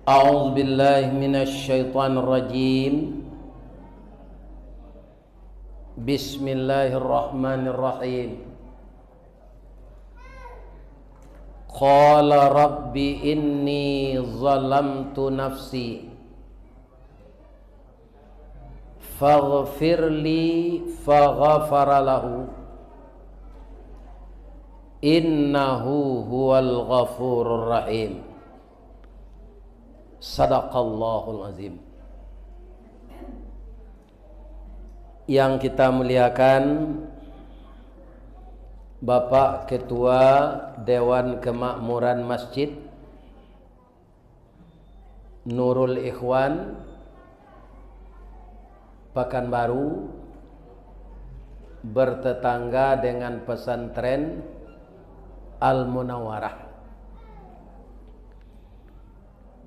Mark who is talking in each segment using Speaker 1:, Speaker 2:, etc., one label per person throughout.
Speaker 1: A'udzu billahi minasy syaithanir rajim. Bismillahirrahmanirrahim. Qala rabbi inni zalamtu nafsi faghfirli faghfara lahu innahu huwal ghafurur rahim. Sadaqallahul azim. Yang kita muliakan Bapak Ketua Dewan Kemakmuran Masjid Nurul Ikhwan Pekanbaru, bertetangga dengan pesantren Al-Munawwarah.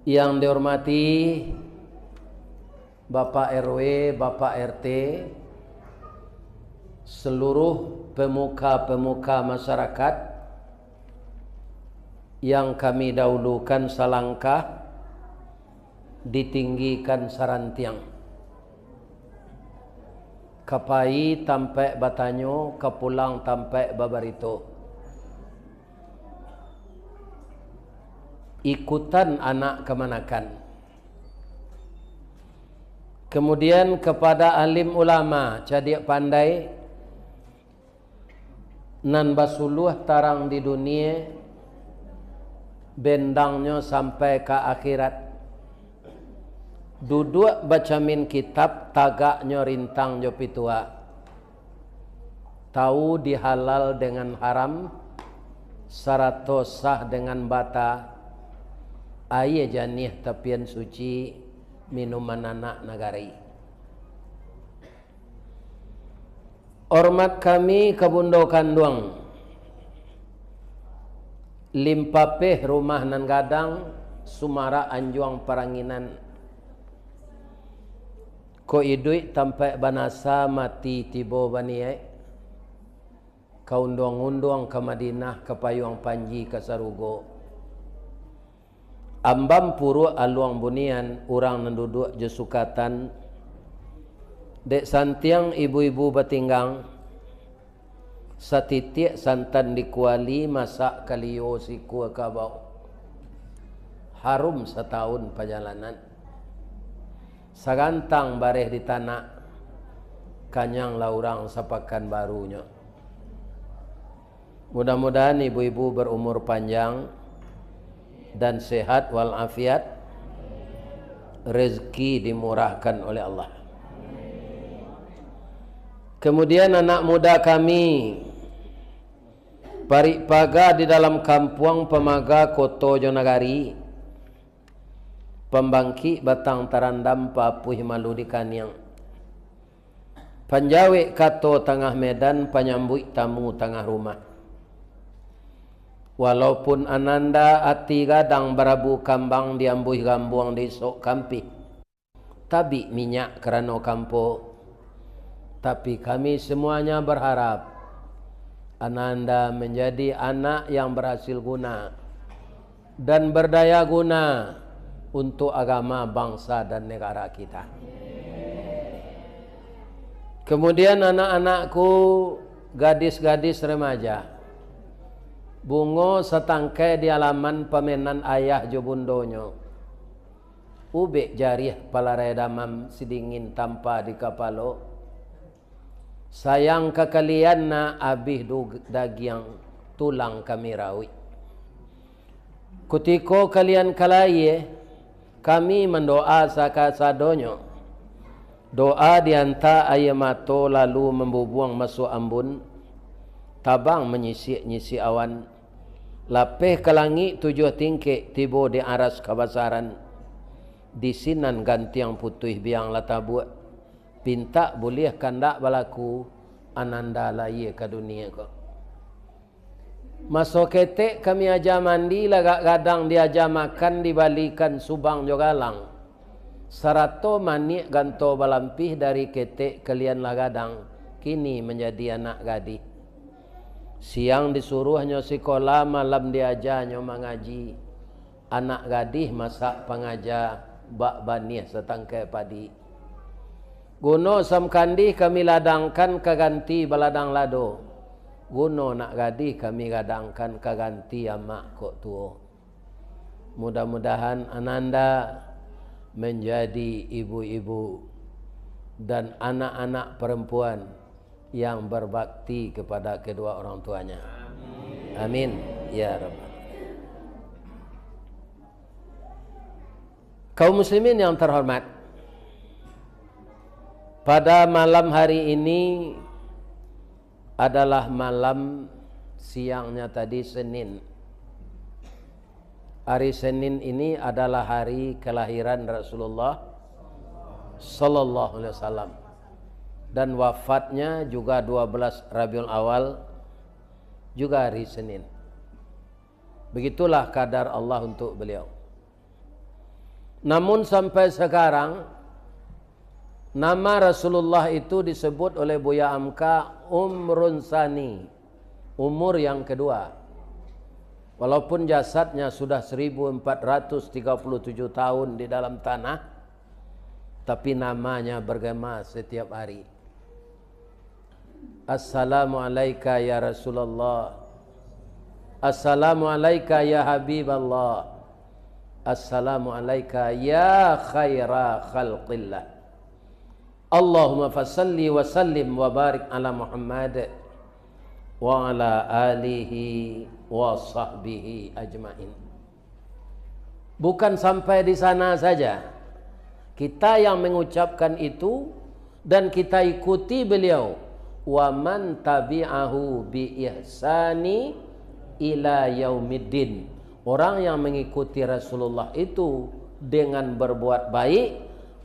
Speaker 1: Yang dihormati Bapak RW, Bapak RT, seluruh pemuka-pemuka masyarakat yang kami dahulukan salangkah, ditinggikan sarantiang. Kapai tampai batanyo, kapulang tampai babarito. Ikutan anak kemanakan. Kemudian kepada alim ulama cadik pandai nan basuluh tarang di dunia, bendangnya sampai ke akhirat. Duduk bacamin kitab, tagaknya rintang jo pitua. Tahu dihalal dengan haram, sarato sah dengan bata. Aye janih tapian suci minuman anak nagari. Hormat kami kebundo kanduang limpapeh rumah nan gadang Sumara Anjuang Paranginan. Ko idui tampai banasa mati tibo baniai. Kaundong-undong ke Madinah, ke Payuang Panji, ke Sarugo. Ambam puru aluang bunian, urang nenduduk jesukatan. Dek santiang ibu-ibu batinggang, satitik santan dikuali, masak kaliyo siku kabau. Harum setahun perjalanan. Sagantang bareh di tanah, kanyang laurang sapakan barunya. Mudah-mudahan ibu-ibu berumur panjang dan sehat walafiat, rezeki dimurahkan oleh Allah. Kemudian anak muda kami Parikpaga di dalam kampung Pemaga Koto Jonagari, Pembangki Batang Tarandam Papuh Malu di Kaniang, Panjawe Kato tengah Medan, Panyambui tamu tengah rumah. Walaupun ananda ati gadang barabu kambang diambuh gambuang desok kampi, tabi minyak kerana kampo. Tapi kami semuanya berharap ananda menjadi anak yang berhasil guna dan berdaya guna untuk agama, bangsa dan negara kita. Kemudian anak-anakku, gadis-gadis remaja, bungo setangkai di halaman pemenan ayah jobundonyo. Ubek jarih palarai damam sidingin tanpa di kapalo. Sayang kekalian na abih dagiang tulang kami rawi. Kutiko kalian kalaye, kami mendoa sakasadonyo. Doa dianta ayamato lalu membubuang masuk ambun. Tabang menyisik-nyisik awan. Lapeh ke langit 7 tingkik tibo di aras kabasaran. Di sinan gantiang putih biang latabuat. Pinta boleh kandak balaku ananda laye ke dunia ko. Masuk ketek kami aja mandi lagak gadang diaja makan dibalikan subang jogalang. Sarato manik ganto balampih dari ketek kalian lagadang kini menjadi anak gadis. Siang disuruhnya sekolah, malam diajarnya mengaji. anak gadis masak pengajar bak banih setangkai padi. Guno sam kandi kami ladangkan kaganti baladang lado. Guno nak gadis kami gadangkan kaganti amak kok tuo. Mudah-mudahan ananda menjadi ibu-ibu dan anak-anak perempuan yang berbakti kepada kedua orang tuanya. Amin. Ya Rabb. Kaum muslimin yang terhormat, pada malam hari ini adalah malam siangnya tadi Senin. Hari Senin ini adalah hari kelahiran Rasulullah sallallahu alaihi wasallam dan wafatnya juga 12 Rabiul Awal, juga hari Senin. Begitulah kadar Allah untuk beliau. Namun sampai sekarang nama Rasulullah itu disebut oleh Buya Amka umrun sani, umur yang kedua. Walaupun jasadnya sudah 1437 tahun di dalam tanah, tapi namanya bergema setiap hari. Assalamualaikum ya Rasulullah. Assalamualaikum ya Habiballah. Assalamualaikum ya khaira khalqillah. Allahumma fasalli wa sallim wa barik ala Muhammad wa ala alihi wa sahbihi ajmain. Bukan sampai di sana saja, kita yang mengucapkan itu dan kita ikuti beliau. Wa man tabi'ahu bi ihsani ila yaumiddin. Orang yang mengikuti Rasulullah itu dengan berbuat baik,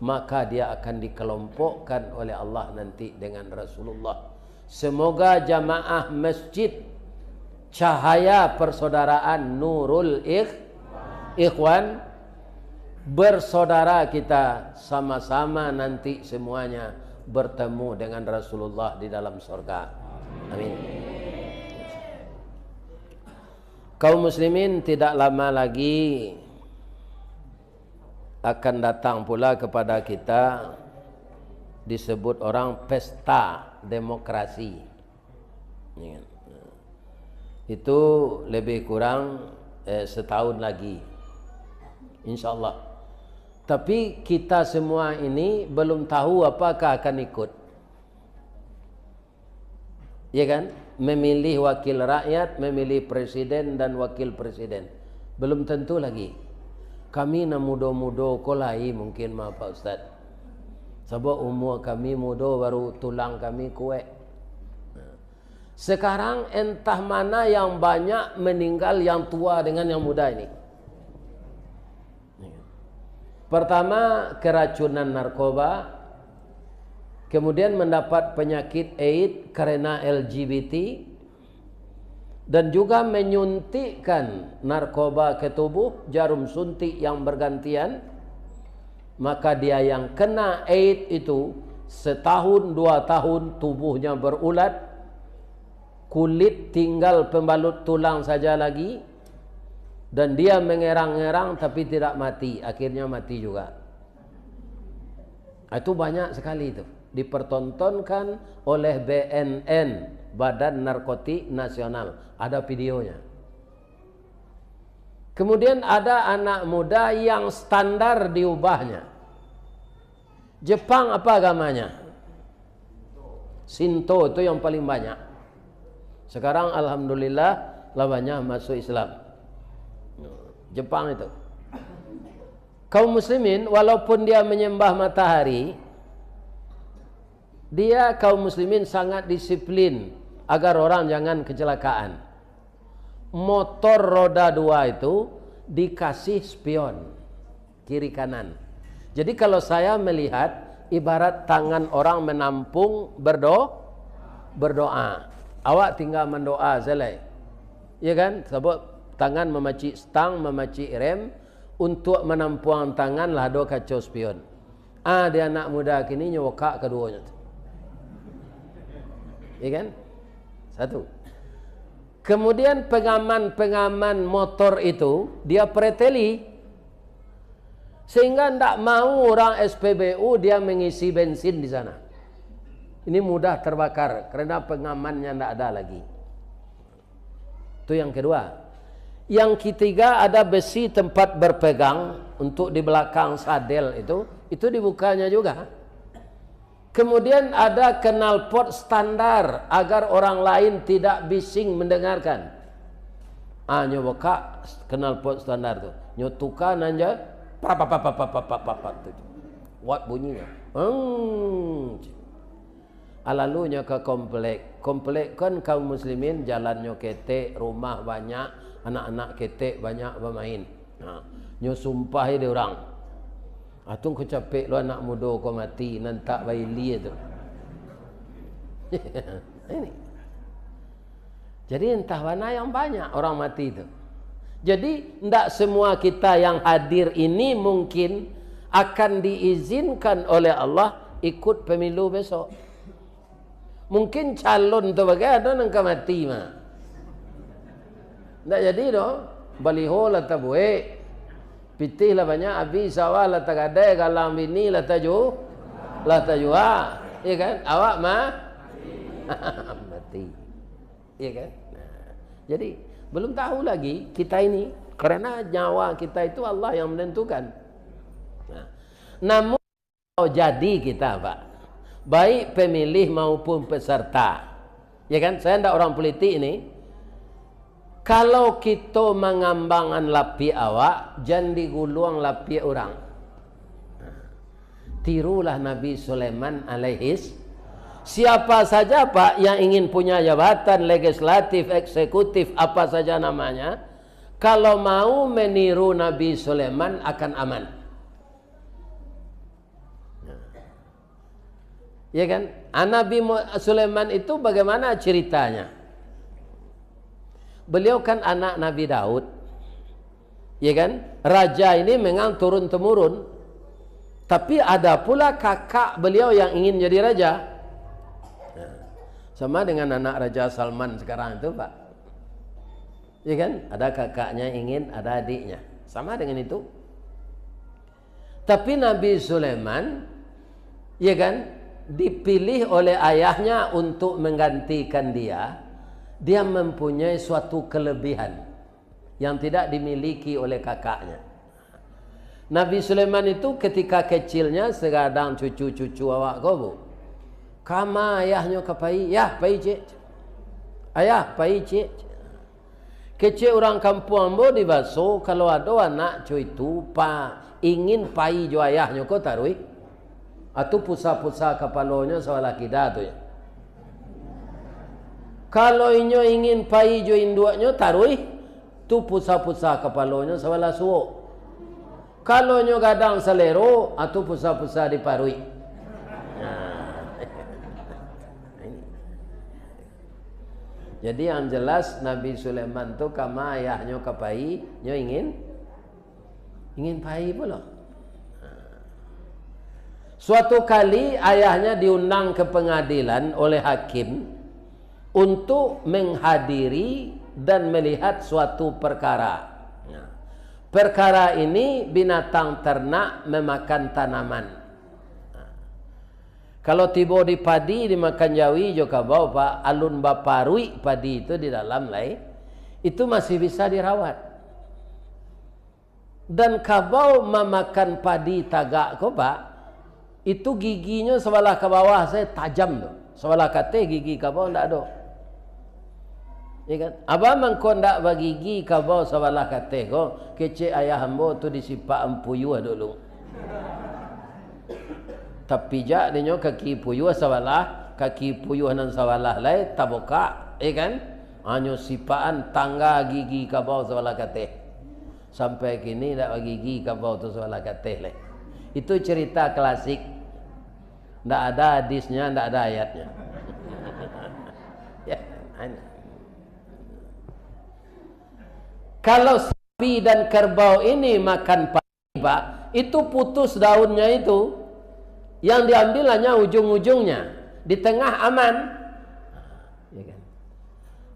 Speaker 1: maka dia akan dikelompokkan oleh Allah nanti dengan Rasulullah. Semoga jamaah masjid cahaya persaudaraan Nurul Ikhwan bersaudara kita sama-sama nanti semuanya bertemu dengan Rasulullah di dalam surga. Amin. Kaum muslimin, tidak lama lagi akan datang pula kepada kita disebut orang pesta demokrasi. Itu lebih kurang setahun lagi, InsyaAllah. Tapi kita semua ini belum tahu apakah akan ikut, ya kan? Memilih wakil rakyat, memilih presiden dan wakil presiden, belum tentu lagi. Kami na mudo-mudo kolai mungkin mah Pak Ustaz. Sebab umur kami muda, baru tulang kami kuat. Sekarang entah mana yang banyak meninggal yang tua dengan yang muda ini. Pertama, keracunan narkoba. Kemudian mendapat penyakit AIDS karena LGBT. Dan juga menyuntikkan narkoba ke tubuh, jarum suntik yang bergantian. Maka dia yang kena AIDS itu setahun 2 tahun tubuhnya berulat, kulit tinggal pembalut tulang saja lagi, dan dia mengerang-erang tapi tidak mati, akhirnya mati juga. Itu banyak sekali itu dipertontonkan oleh BNN, Badan Narkotik Nasional, ada videonya. Kemudian ada anak muda yang standar diubahnya. Jepang apa agamanya? Shinto itu yang paling banyak. Sekarang alhamdulillah lah banyak masuk Islam. Jepang itu. Kaum muslimin walaupun dia menyembah matahari, dia kaum muslimin sangat disiplin agar orang jangan kecelakaan. Motor roda 2 itu dikasih spion kiri kanan. Jadi kalau saya melihat ibarat tangan orang menampung berdoa. Awak tinggal mendoa selai. Ya kan? Sebab tangan memacik stang, memacik rem, untuk menampung tangan lah do kacau spion. Dia anak muda kini nyokak keduanya. Ya kan? Satu. Kemudian pengaman-pengaman motor itu dia preteli, sehingga tidak mau orang SPBU dia mengisi bensin di sana. Ini mudah terbakar karena pengamannya tidak ada lagi. Itu yang kedua. Yang ketiga, ada besi tempat berpegang untuk di belakang sadel itu dibukanya juga. Kemudian ada knalpot standar agar orang lain tidak bising mendengarkan. Nyoboka knalpot standar tuh, nyotukan aja, buat bunyinya. Lalunya ke komplek kan kaum muslimin jalannya ketek, rumah banyak, anak-anak ketek banyak bermain. Nyo sumpah dia orang. Atung ku capek lu anak muda kau mati nantak bayi li tu. Ini. Jadi entah mana yang banyak orang mati itu. Jadi tidak semua kita yang hadir ini mungkin akan diizinkan oleh Allah ikut pemilu besok. Mungkin calon tu bagai ada nang mati mah. Tidak jadi doh. Baliho lah tabuek. Pitih lah banyak, habis sawah lah tagadai, galang bini lah taju, iya kan? Awak mah mati, iya kan? Nah, jadi belum tahu lagi kita ini, karena nyawa kita itu Allah yang menentukan. Nah, namun kalau jadi kita Pak, baik pemilih maupun peserta, ya kan? Saya tidak orang politik ini. Kalau kita mengambangan lapi awak, jangan diguluang lapi orang. Tirulah Nabi Sulaiman alaihis. Siapa saja Pak yang ingin punya jabatan legislatif, eksekutif, apa saja namanya, kalau mau meniru Nabi Sulaiman akan aman. Ya kan? Nabi Sulaiman itu bagaimana ceritanya? Beliau kan anak Nabi Daud, ya kan? Raja ini memang turun-temurun, tapi ada pula kakak beliau yang ingin jadi raja. Sama dengan anak Raja Salman sekarang itu Pak, ya kan? Ada kakaknya ingin, ada adiknya, sama dengan itu. Tapi Nabi Sulaiman, ya kan, dipilih oleh ayahnya untuk menggantikan dia. Dia mempunyai suatu kelebihan yang tidak dimiliki oleh kakaknya. Nabi Sulaiman itu ketika kecilnya sedang cucu-cucu awak kau bu. Kama ayahnya kapai, ya pai cik. Ayah pai cik. Kecil orang kampung ambo di baso kalau ada anak cuy itu ingin pai jo ayahnya kau tarui. Atau pusa-pusa kepalanya salah kita tu ya. Kalau inyo ingin pai jo induaknya tarui, tu pusa-pusa kepalanya salah suo. Kalau inyo gadang selero, atau pusa-pusa diparui. Jadi yang jelas Nabi Sulaiman tu kama ayahnya kapai, nyo ingin pai pula. Suatu kali ayahnya diundang ke pengadilan oleh hakim untuk menghadiri dan melihat suatu perkara. Perkara ini binatang ternak memakan tanaman. Kalau tiba di padi dimakan jawi juga bawa Pak alun baparui padi itu di dalam lai itu masih bisa dirawat. Dan kabau memakan padi tagak ko Pak, itu giginya sebelah ke bawah saya tajam tuh. Sebelah kate gigi kabau ndak ada. Ya kan? Abang mangkon ndak bagi gigi kabau sebelah kate ko, kece ayah hambo tu disipak empuyu dulu. Tapi jak dinyo kaki puyu sebelah, kaki puyu nan sebelah lai taboka, ya kan? Anyo sipaan tangga gigi kabau sebelah kate. Sampai kini ndak bagi gigi kabau tu sebelah kate lai. Itu cerita klasik. Ndak ada hadisnya, ndak ada ayatnya. Ya, kalau sapi dan kerbau ini makan padi, Pak, itu putus daunnya itu. Yang diambil hanya ujung-ujungnya, di tengah aman. Ya kan?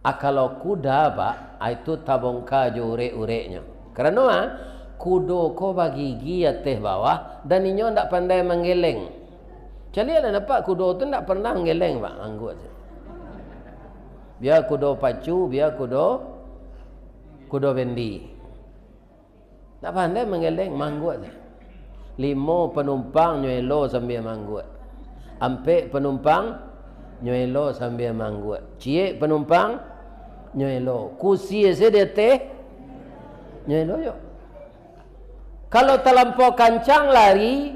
Speaker 1: Kalau kuda pak, itu tabung kaju urek-ureknya. Kerana kudo ko bagi gigi atas bawah dan inyo ndak pandai menggeleng. Jadi ada dapat kudo tu ndak pernah menggeleng pak, anggut. Biar kudo pacu, biar kudo bendi. Tak pandai menggeleng, manggut. 5 penumpang nyuelo sambil manggut. 4 penumpang nyuelo sambil manggut. Cie penumpang nyuelo. Kursi dia teh nyuelo yo. Kalau terlampau kancang lari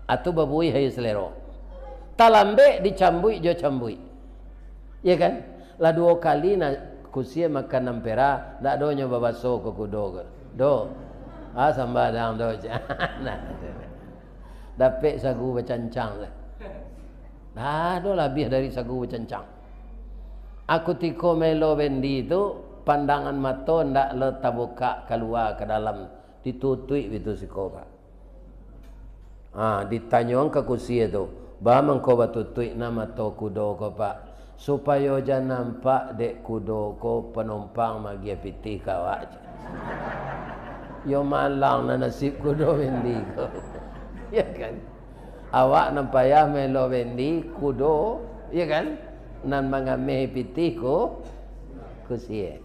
Speaker 1: atau babui hai selero. Talambe dicambui jo cambui. Ya kan? Lah 2 kali na kursi makan nampera, dak do nyo babaso ke kudo ke. Do. Sambadang do. Nah. Dapat sagu bercancang lah. Do lebih dari sagu bercancang. Aku tiko melo bendi tu pandangan mata ndak le tabuka keluar ke dalam ditutui itu si koba. Ditanyong ke kursi itu. Ba mengko batutui nama to kudo ko pak. Supaya jangan nampak dek kudo ko penumpang magi piti kawak. Yo malang na nasib kudo bendi ko. Ya kan? Awak nampayah melo bendi kudo, ya kan? Nan mengameh piti ko kursi.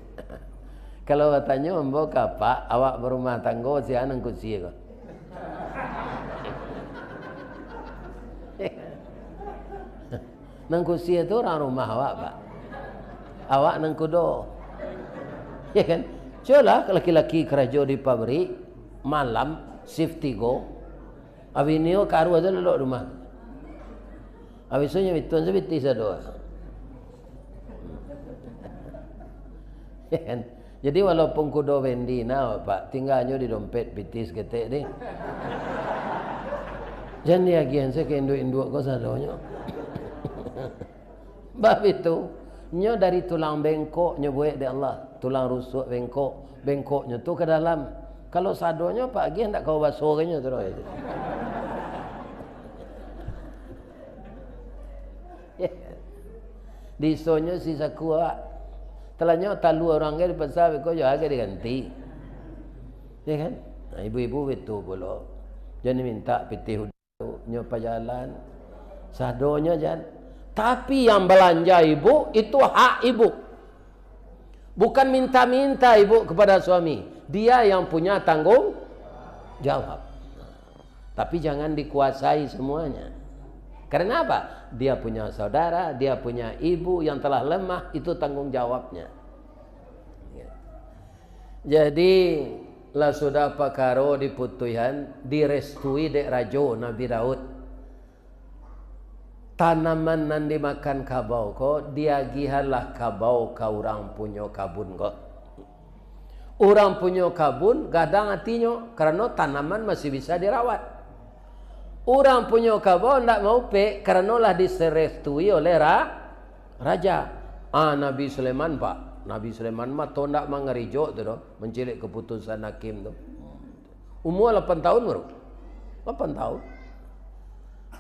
Speaker 1: Kalau katanya mbok apa, awak berumah tangga si anang kursi ko. Nang kursi itu orang rumah awak pak. Awak nang kudo. Ya kan? Cobalah laki-laki kerja di pabrik malam shift 3. Abi niyo karu aja lelok rumah. Abi sonya bitun sebiti sadoa. Ya kan? Jadi walaupun kudo bendi nah pak, tinggalnya di dompet bitis ketek deh. Jangan dia gian saya ke induk-induk kau sadonya. Bab itu nyo dari tulang bengkok nyo buat de Allah, tulang rusuk bengkoknya tu ke dalam. Kalau sadonya pak gian tak kau basornya terus. Di sonyo sisa kuat. Telahnya talu orang ke di pasar kau jo harga diganti. Ya kan? Nah, ibu-ibu itu pula. Jangan minta pitih nyo pajalan. Sadonya jangan. Tapi yang belanja ibu itu hak ibu. Bukan minta-minta ibu kepada suami. Dia yang punya tanggung jawab. Tapi jangan dikuasai semuanya. Karena apa? Dia punya saudara, dia punya ibu yang telah lemah, itu tanggung jawabnya. Jadi lah sudah pakaro diputuhan, direstui dek rajo Nabi Daud. Tanaman nan dimakan kabau ko, diagihanlah kabau ka orang punya kabun ko. Orang punya kabun gadang hatinya karena tanaman masih bisa dirawat. Orang punya kabau tidak mau pe karena lah diserestui oleh raja. Nabi Sulaiman pak. Nabi Sulaiman mah to ndak mangerijo tu doh, mencilik keputusan hakim tu. Umur 8 tahun baru. 8 tahun.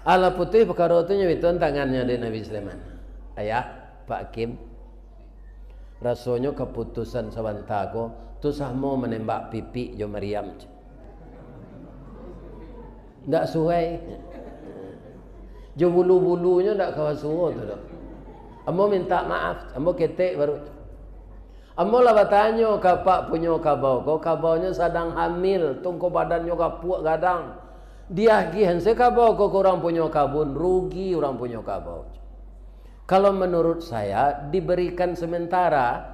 Speaker 1: Ala putih perkara tu nyawitun tangannya di Nabi Sulaiman. Ayah, Pak Kim. Rasanya keputusan sabantako tu sahmo menembak pipi jo Maryam. Tak suai. Jo bulu-bulunya tak kawan suruh tu dah. Ambo minta maaf, ambo ketek baru. Ambo lah bertanya kapak punya kabau, kau kabaunya sedang hamil, tunggu badannya kapuak gadang. Dia gihan sekabau kau orang punya kabun, rugi orang punya kabau. Kalau menurut saya diberikan sementara,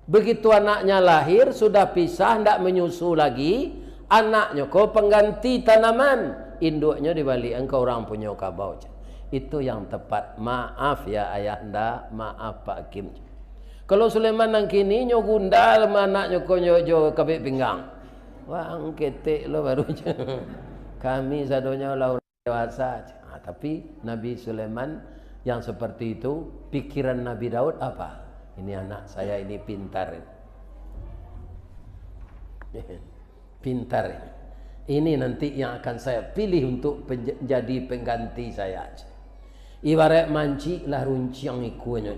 Speaker 1: begitu anaknya lahir sudah pisah, tidak menyusu lagi. Anaknya kau pengganti tanaman, induknya dibalik engkau orang punya kabau. Itu yang tepat. Maaf ya ayahanda, maaf Pak Kim. Kalau Sulaiman nang kini nyo gundal anaknya kau nyojo kabik pinggang. Wah ketek lo baru. Kami sadonya lah orang dewasa. Tapi Nabi Sulaiman yang seperti itu, pikiran Nabi Daud apa? Ini anak saya ini pintar. Pintar. Ini nanti yang akan saya pilih untuk menjadi pengganti saya. Ibarat manci lah runcing ikunya.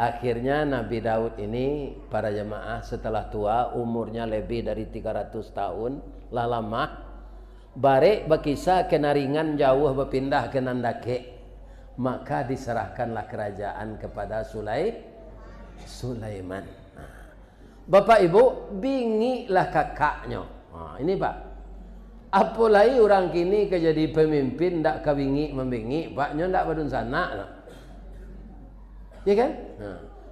Speaker 1: Akhirnya Nabi Daud ini para jemaah setelah tua, umurnya lebih dari 300 tahun lah lama, barek berkisah kenaringan jauh berpindah ke Nandake, maka diserahkanlah kerajaan kepada Sulaiman. Bapak Ibu, bingilah kakaknya. Ini Pak, apalagi orang kini ke jadi pemimpin ndak kebingi membingi, paknya ndak badun sana. Ya kan?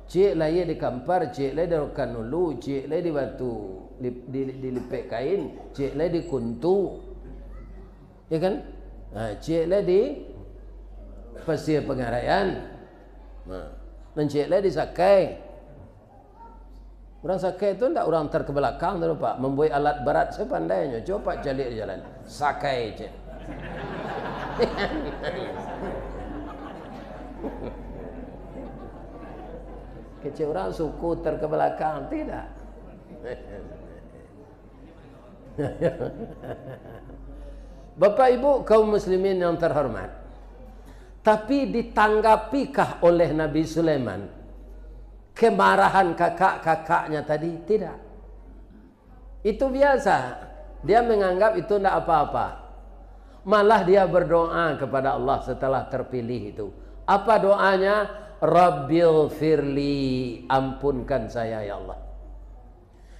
Speaker 1: Cik lah ia dikampar, cik lah dirokan ulu, cik lah di batu, dilipek kain, cik lah di kuntu. Ya kan? Cik lah di pasir pengaraian. Dan cik lah disakai. Orang sakai itu tidak orang terkebelakang tu Pak, membuat alat berat sepandainya. Coba calik di jalan. Sakai cik. Kecil orang suku terkebelakang tidak. Bapak Ibu kaum muslimin yang terhormat, tapi ditanggapikah oleh Nabi Sulaiman kemarahan kakak-kakaknya tadi? Tidak. Itu biasa. Dia menganggap itu tidak apa-apa. Malah dia berdoa kepada Allah setelah terpilih itu. Apa doanya? Rabbil firli, ampunkan saya ya Allah.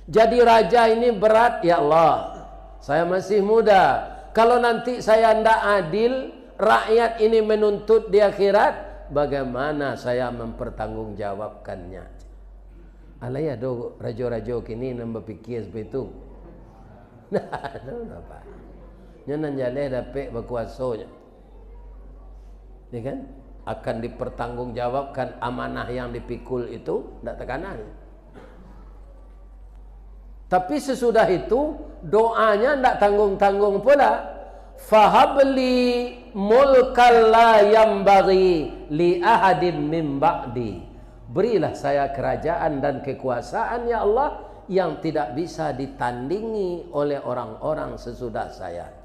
Speaker 1: Jadi raja ini berat ya Allah. Saya masih muda. Kalau nanti saya tidak adil, rakyat ini menuntut di akhirat, bagaimana saya mempertanggungjawabkannya? Alaya do rajo-rajo kini nambah pikir seperti itu. Nah, apa? Nyanan jale dapat berkuasanya. Ya kan? Akan dipertanggungjawabkan amanah yang dipikul itu, tidak tekanan. Tapi sesudah itu doanya tidak tanggung-tanggung pula. Fahabli mulkal la yambaghi li ahadim min ba'di. Berilah saya kerajaan dan kekuasaan ya Allah yang tidak bisa ditandingi oleh orang-orang sesudah saya.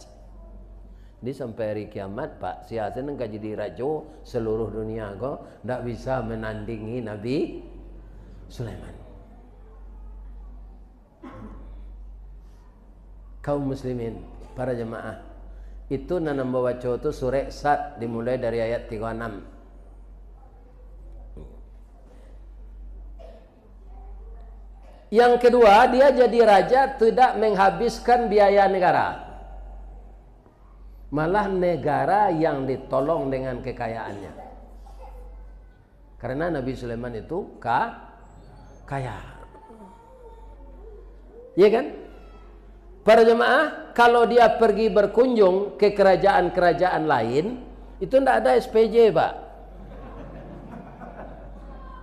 Speaker 1: Ini sampai hari kiamat Pak, siasa nang jadi raja seluruh dunia kok tidak bisa menandingi Nabi Sulaiman. Kaum muslimin, para jemaah, itu nanam baca itu surah Sad dimulai dari ayat 36. Yang kedua, dia jadi raja tidak menghabiskan biaya negara. Malah negara yang ditolong dengan kekayaannya. Karena Nabi Sulaiman itu kaya. Iya kan? Para jemaah, kalau dia pergi berkunjung ke kerajaan-kerajaan lain, itu tidak ada SPJ, Pak.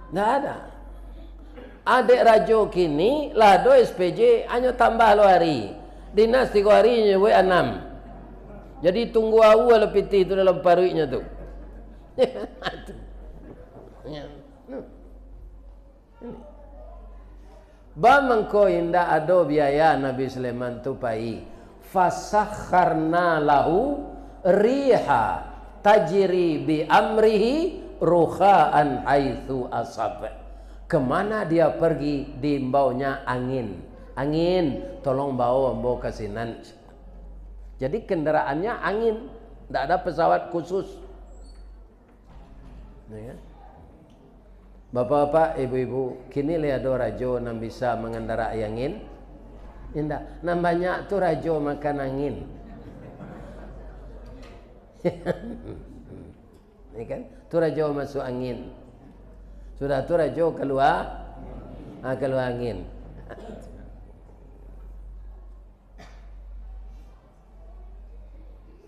Speaker 1: Tidak ada. Adik rajo kini, lah do SPJ, hanya tambah lo hari. Dinas 3 hari, nyewe 6. Jadi tunggu awal lepiti itu dalam paruiknya tu. Bamangko indah ada biaya Nabi Sulaiman tu pai. Fasakharna lahu riha tajri bi amrihi ruhaan haitsu asab. Kemana dia pergi diimbaunya angin. Angin tolong bawa kasinan. Jadi kendaraannya angin, tidak ada pesawat khusus. Ya. Bapak-bapak, ibu-ibu, kini lihat ada rajo yang bisa mengendarai angin. Tidak, nah banyak tu rajo makan angin. Ini kan, tu rajo masuk angin. Sudah tu rajo keluar, keluar angin.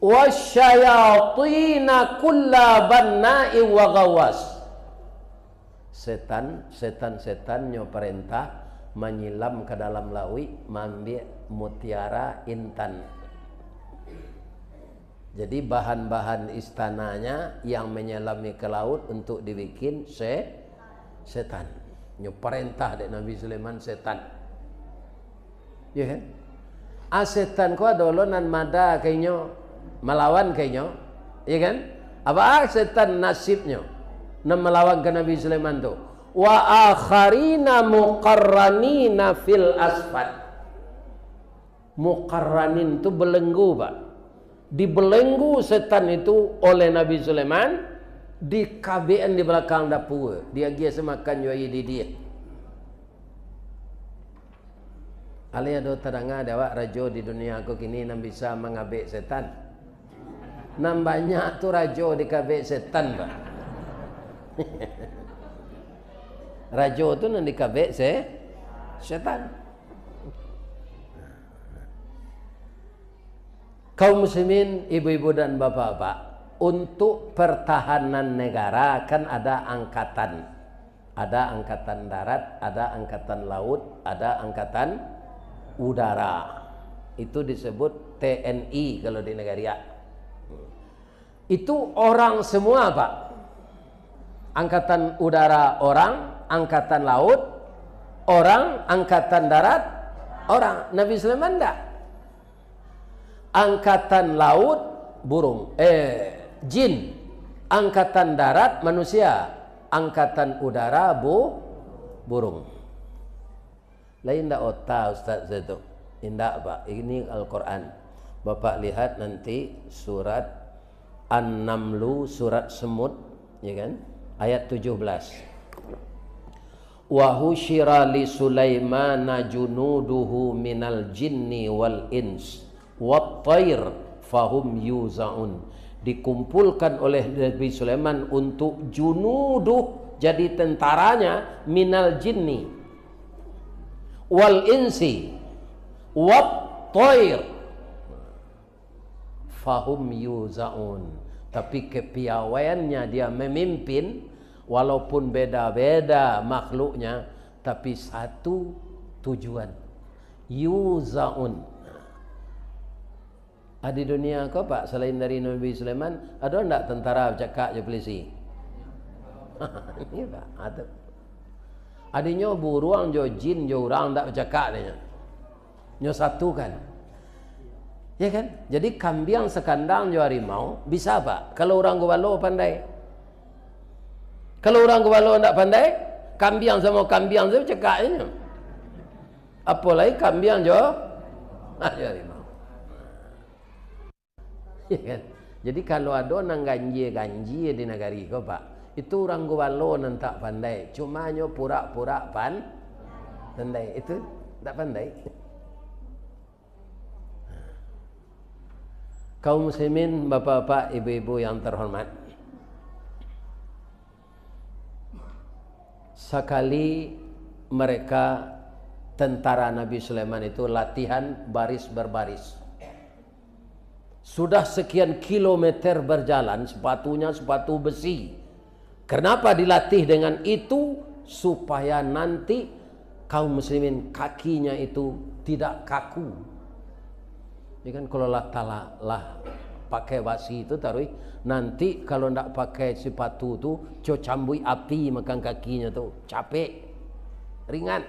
Speaker 1: wasyayatina kulla banna'i wa gawas. Setan nyo perintah menyilam ke dalam laut mengambil mutiara intan. Jadi bahan-bahan istananya yang menyelami ke laut untuk dibikin setan. Nyo perintah dek Nabi Sulaiman setan. Ya kan? Setan ko dolonan mada kainyo melawan kainyo, ya kan? Apa setan nasibnya nak melawan ke Nabi Sulaiman tu? wa akharina muqarranina fil asfad. Muqarranin itu belenggu, Pak. Dibelenggu setan itu oleh Nabi Sulaiman di KBN di belakang dapur. Dia biasa makan juai di dia. Alih ada terangah dawak rajo di dunia aku kini nam bisa mengabek setan. Nam banyak tu rajo di kabek setan, Pak. Rajo tu nam di kabek setan. Kaum muslimin, ibu-ibu dan bapak-bapak, untuk pertahanan negara kan ada angkatan. Ada angkatan darat, ada angkatan laut, ada angkatan udara. Itu disebut TNI kalau di negara. Itu orang semua, Pak. Angkatan udara orang, angkatan laut orang, angkatan darat orang. Nabi Sulaiman enggak. Angkatan laut burung, jin. Angkatan darat manusia. Angkatan udara burung. Lain tak otak Ustaz itu. Indah, Pak. Ini Al-Quran. Bapak lihat nanti surat An-Namlu, surat semut, ya kan? Ayat 17. Wa husyira li Sulaimana junuduhu minal jinni wal ins wat tayr fahum yuzaun. Dikumpulkan oleh Nabi Sulaiman untuk junuduh, jadi tentaranya, minal jinni wal insi wat tayr fahum yuzaun. Tapi kepiawaiannya dia memimpin, walaupun beda-beda makhluknya, tapi satu tujuan, yuzaun. Di dunia kau, Pak, selain dari Nabi Sulaiman, ada enggak tentara cakap je polisi? Ini, Pak, ada. Adanya buruang jo jin jo orang enggak bercakap dia. Nyo satu kan. Ya kan? Jadi kambing sekandang jo harimau bisa, Pak. Kalau orang gobalo pandai. Kalau orang gobalo enggak pandai, kambing sama kambing tu cakapnya. Apalagi kambing jo harimau. Ya kan? Jadi kalau ada orang ganji di negari kau, Pak, itu orang gobalo nan tak pandai. Cuma nyo pura-pura pandai. Itu tak pandai. Kaum muslimin, bapak-bapak, ibu-ibu yang terhormat, sekali mereka tentara Nabi Sulaiman itu latihan baris berbaris. Sudah sekian kilometer berjalan, sepatunya sepatu besi. Kenapa dilatih dengan itu? Supaya nanti kaum muslimin kakinya itu tidak kaku. Ya kan, kalau lah pakai basi itu taruh, nanti kalau ndak pakai sepatu tu, cambui api makan kakinya tu, capek, ringan.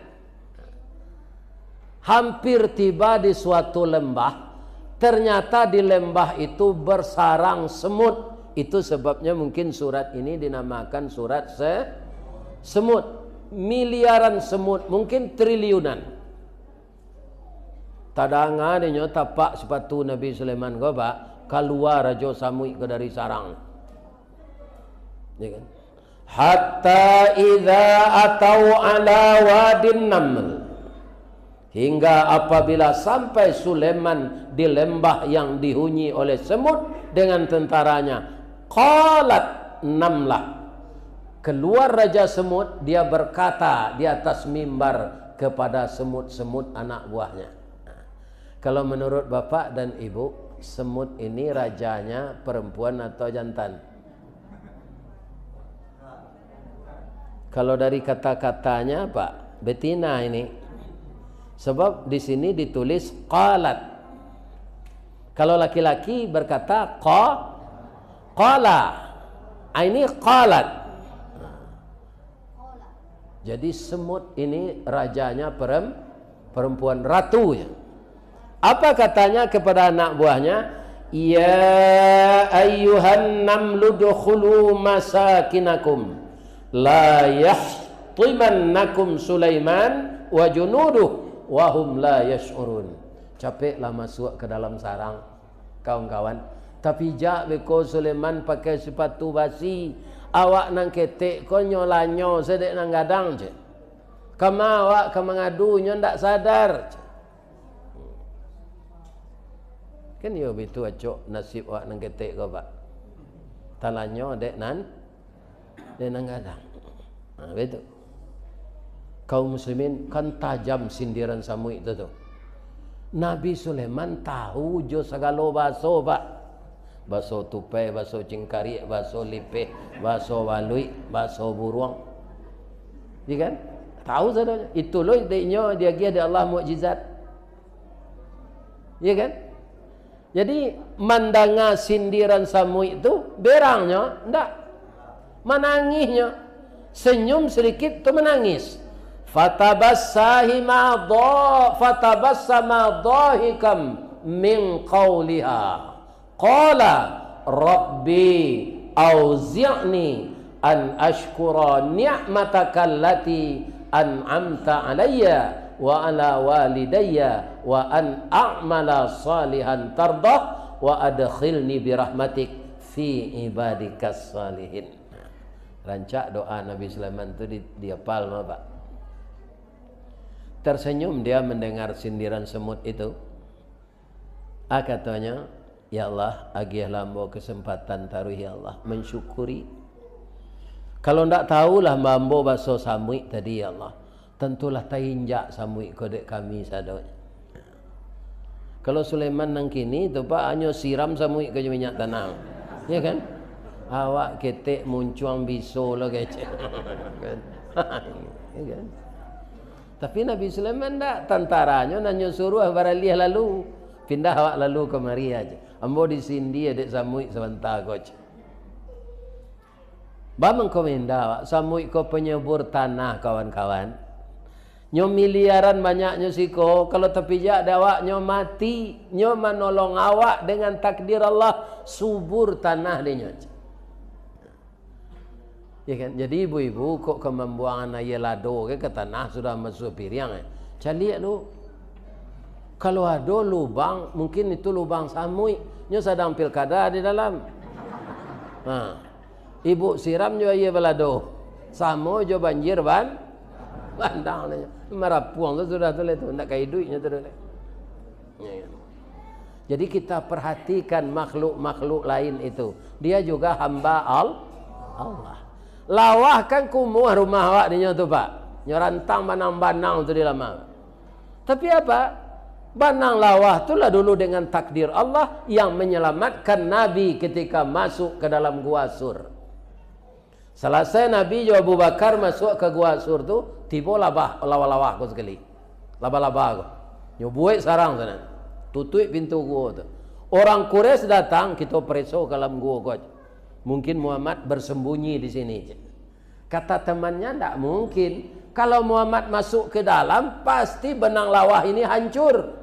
Speaker 1: Hampir tiba di suatu lembah. Ternyata di lembah itu bersarang semut. Itu sebabnya mungkin surat ini dinamakan surat semut. Miliaran semut, mungkin triliunan. Tadanga dia tapak sepatu Nabi Sulaiman ko, Pak, keluar raja samui ke dari sarang. Ya kan? Hatta idza atau ala wadin naml. Hingga apabila sampai Sulaiman di lembah yang dihuni oleh semut dengan tentaranya, qalat namlah. Keluar raja semut, dia berkata di atas mimbar kepada semut-semut anak buahnya. Kalau menurut bapak dan ibu, semut ini rajanya perempuan atau jantan? Kalau dari kata-katanya, Pak, betina ini. Sebab di sini ditulis qalat. Kalau laki-laki berkata qala. Ini qalat. Jadi semut ini rajanya perempuan, ratu ya. Apa katanya kepada anak buahnya? Ya ayyuhan namlu dukhulu masakinakum la yahtimannakum Sulaiman wa junuduh wa hum la yash'urun. Capeklah masuk ke dalam sarang kawan-kawan, tapi jak beko Sulaiman pakai sepatu basi, awak nang ketek ko nyolanyo sedek nang gadang je. Kama awak ke mengadu nyo ndak sadar. Kan yo betu acok nasib awak nang ketek ko pak. Talanyo dek nan nang gadang. Nah, betul. Kaum muslimin kan tajam sindiran Samui itu tuh. Nabi Sulaiman tahu jo segala baso pak. Baso tupai, baso cingkari, baso lipeh, baso walui, baso buruang. Iya kan? Tahu saja. Itu loh idenya dia ada Allah mukjizat. Iya kan? Jadi mandanga sindiran Samui itu berangnya ndak, menangisnya, senyum sedikit tu menangis. Fatabassama dhahikam min qawliha qala rabbi auzi'ni an ashkura ni'mataka allati an'amta alayya wa ala walidayya wa an a'mala salihan tardah wa adkhilni birahmatik fi ibadikas salihin. Rancak doa Nabi Sulaiman itu dia palma pak. Tersenyum dia mendengar sindiran semut itu. Katanya, ya Allah, agih lambo kesempatan taruh ya Allah mensyukuri. Kalau ndak tahulah mambo baso samui tadi ya Allah, tentulah tainjak samui kodek kami sadonya. Kalau Sulaiman nang kini tu pak hanya siram samui ke minyak tanah, ya kan? Awak ketek muncuang biso lah kecek, kan? Ya kan? Tapi Nabi Sulaiman tak, tentaranya nanya suruh baralih lalu pindah awak lalu kemari aja. Ambo di sini adek samui sebentar coach. Bamang komenda awak samui ko penyebur tanah kawan-kawan. Nyo miliaran banyaknya siko, kalau terpijak awak nyo mati, nyo menolong awak dengan takdir Allah subur tanah dia. Ya kan? Jadi ibu-ibu kok ke membuangan air lado ke tanah sudah masuk piring cari lu. Kalau ada lubang, mungkin itu lubang samui. Nyo sedang pilkada di dalam. Nah, ibu siram jo air balado. Samo jo banjir bandang nya. Marapuang tu sudah tu tu nak kai duitnya tu. Ya. Jadi kita perhatikan makhluk-makhluk lain itu. Dia juga hamba Allah. Lawah kan kumuh rumah awak dia tu pak. Nyorantang banang-banang tu di lama. Tapi apa? Banang lawah itulah dulu dengan takdir Allah yang menyelamatkan Nabi ketika masuk ke dalam gua Sur. Selesai Nabi Abu Bakar masuk ke gua Sur tu, tiba lawah ko sekali. Laba-laba ko. Nyobuai sarang sana. Tutup pintu gua tu. Orang Quraisy datang, kita preso ke dalam gua ko. Mungkin Muhammad bersembunyi di sini. Kata temannya, tidak mungkin. Kalau Muhammad masuk ke dalam, pasti benang lawah ini hancur.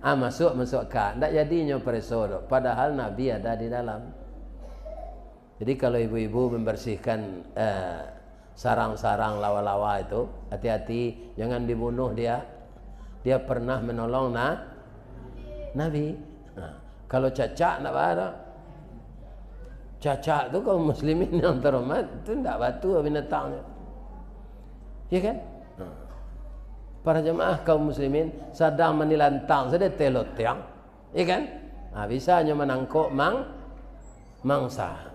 Speaker 1: Masuk kan. Tidak jadinya preso. Padahal Nabi ada di dalam. Jadi kalau ibu-ibu membersihkan sarang-sarang lawa-lawa itu, hati-hati, jangan dibunuh dia. Dia pernah menolong Nabi. Kalau cacak tak ada. Cacak tu kaum muslimin yang terhormat tu tak batu binatangnya. Ya kan? Para jemaah kaum muslimin sedang menilantang sedang telot tiang. Ya kan? Bisa hanya menangkuk mangsa.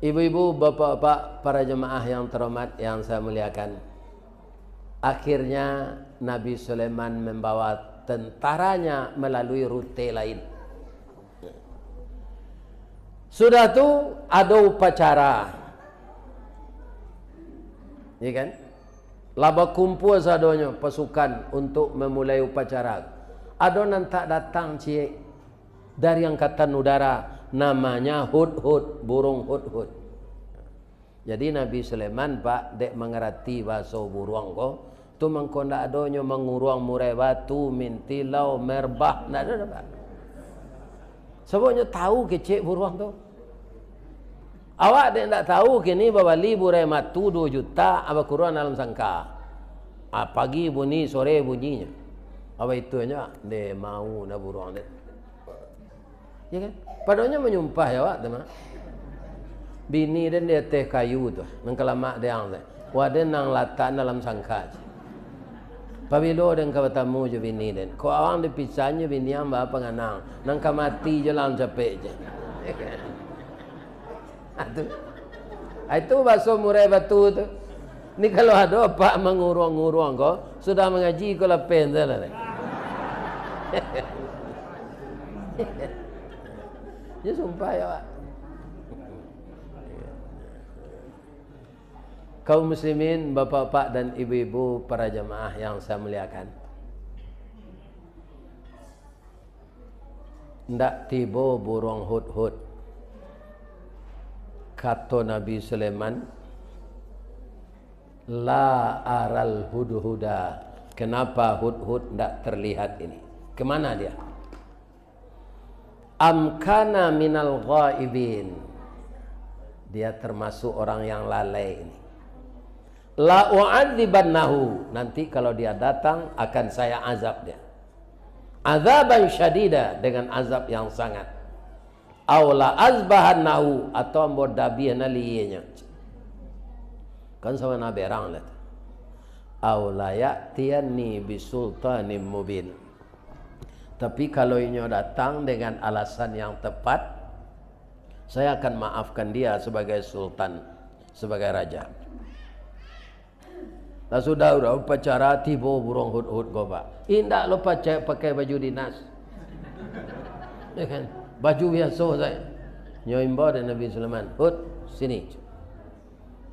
Speaker 1: Ibu-ibu, bapak-bapak, para jemaah yang terhormat yang saya muliakan. Akhirnya Nabi Sulaiman membawa tentaranya melalui rute lain. Sudah tu ada upacara. Ya kan? Laba kumpul sadonyo pasukan untuk memulai upacara. Ada nanti datang cie dari angkatan udara namanya Hudhud, burung Hudhud. Jadi Nabi Sulaiman pak dek mengerti bahasa burung ko. Tu mengkondak adonyo menguruang murai batu, mintilau, merbah, nak ada pak. Semuanya tahu kecek buruang tu. Awak dia tak tahu kini bahwa libur matu 2 juta apa kurang dalam sangka. Pagi bunyi, sore bunyinya. Apa itu aja dia mau nak burung dia. Ya kan? Padahal menyumpah ya awak teman. Bini dan dia teh kayu tu, nang kelamak dia ang teh. Waden nang latan dalam sangka. Pabilo dan kawatamu je bini den. Ko awang dipisahnya bini ang ba panganang. Nang kamati je lang capek je. Itu bahasa murai batu tu. Ni kalau ada apa mengurung-ngurung kau sudah mengaji kau lepen salah. Ya sumpah ya Pak. Kaum muslimin, bapak-bapak dan ibu-ibu para jamaah yang saya muliakan. Ndak tiba burung hud-hud. Kata Nabi Sulaiman, la aral hudhuda. Kenapa hud-hud ndak terlihat ini? Kemana dia? Amkana minal ghaibin. Dia termasuk orang yang lalai ini. La u'adzibannahu. Nanti kalau dia datang akan saya azab dia. Azaban syadida, dengan azab yang sangat. Aula azbahannahu, atau ambo dabiana liyenya. Kan sama nabi orang lah. Aula ya'tiyani bisultanim mubin. Tapi kalau ini datang dengan alasan yang tepat, saya akan maafkan dia sebagai sultan, sebagai raja. Lah sudah upacara tiba burung hud-hud kau pak. Indak lupa pakai baju dinas. Ya kan? Baju biasa saya. Nyoimba dan Nabi Sulaiman. Hud, sini.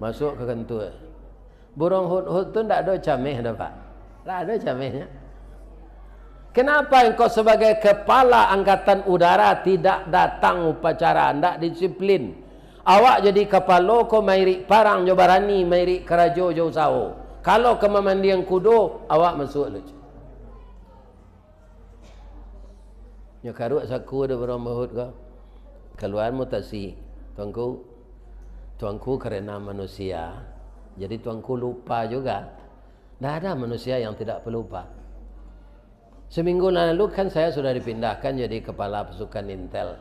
Speaker 1: Masuk ke kantor. Burung hud-hud tu tak ada camih dah pak. Tak ada camihnya. Kenapa engkau sebagai kepala angkatan udara tidak datang upacara, tidak disiplin? Awak jadi kepala kau mairi parang jo barani, mairi kerajo jo sawo. Kalau ke memandian kudo, awak masuk lucu. Ya karuk saku ada burung hud kau. Keluar mutasi. Tuanku kerana manusia. Jadi tuanku lupa juga. Tidak ada manusia yang tidak pelupa. Seminggu lalu kan saya sudah dipindahkan jadi kepala pasukan Intel.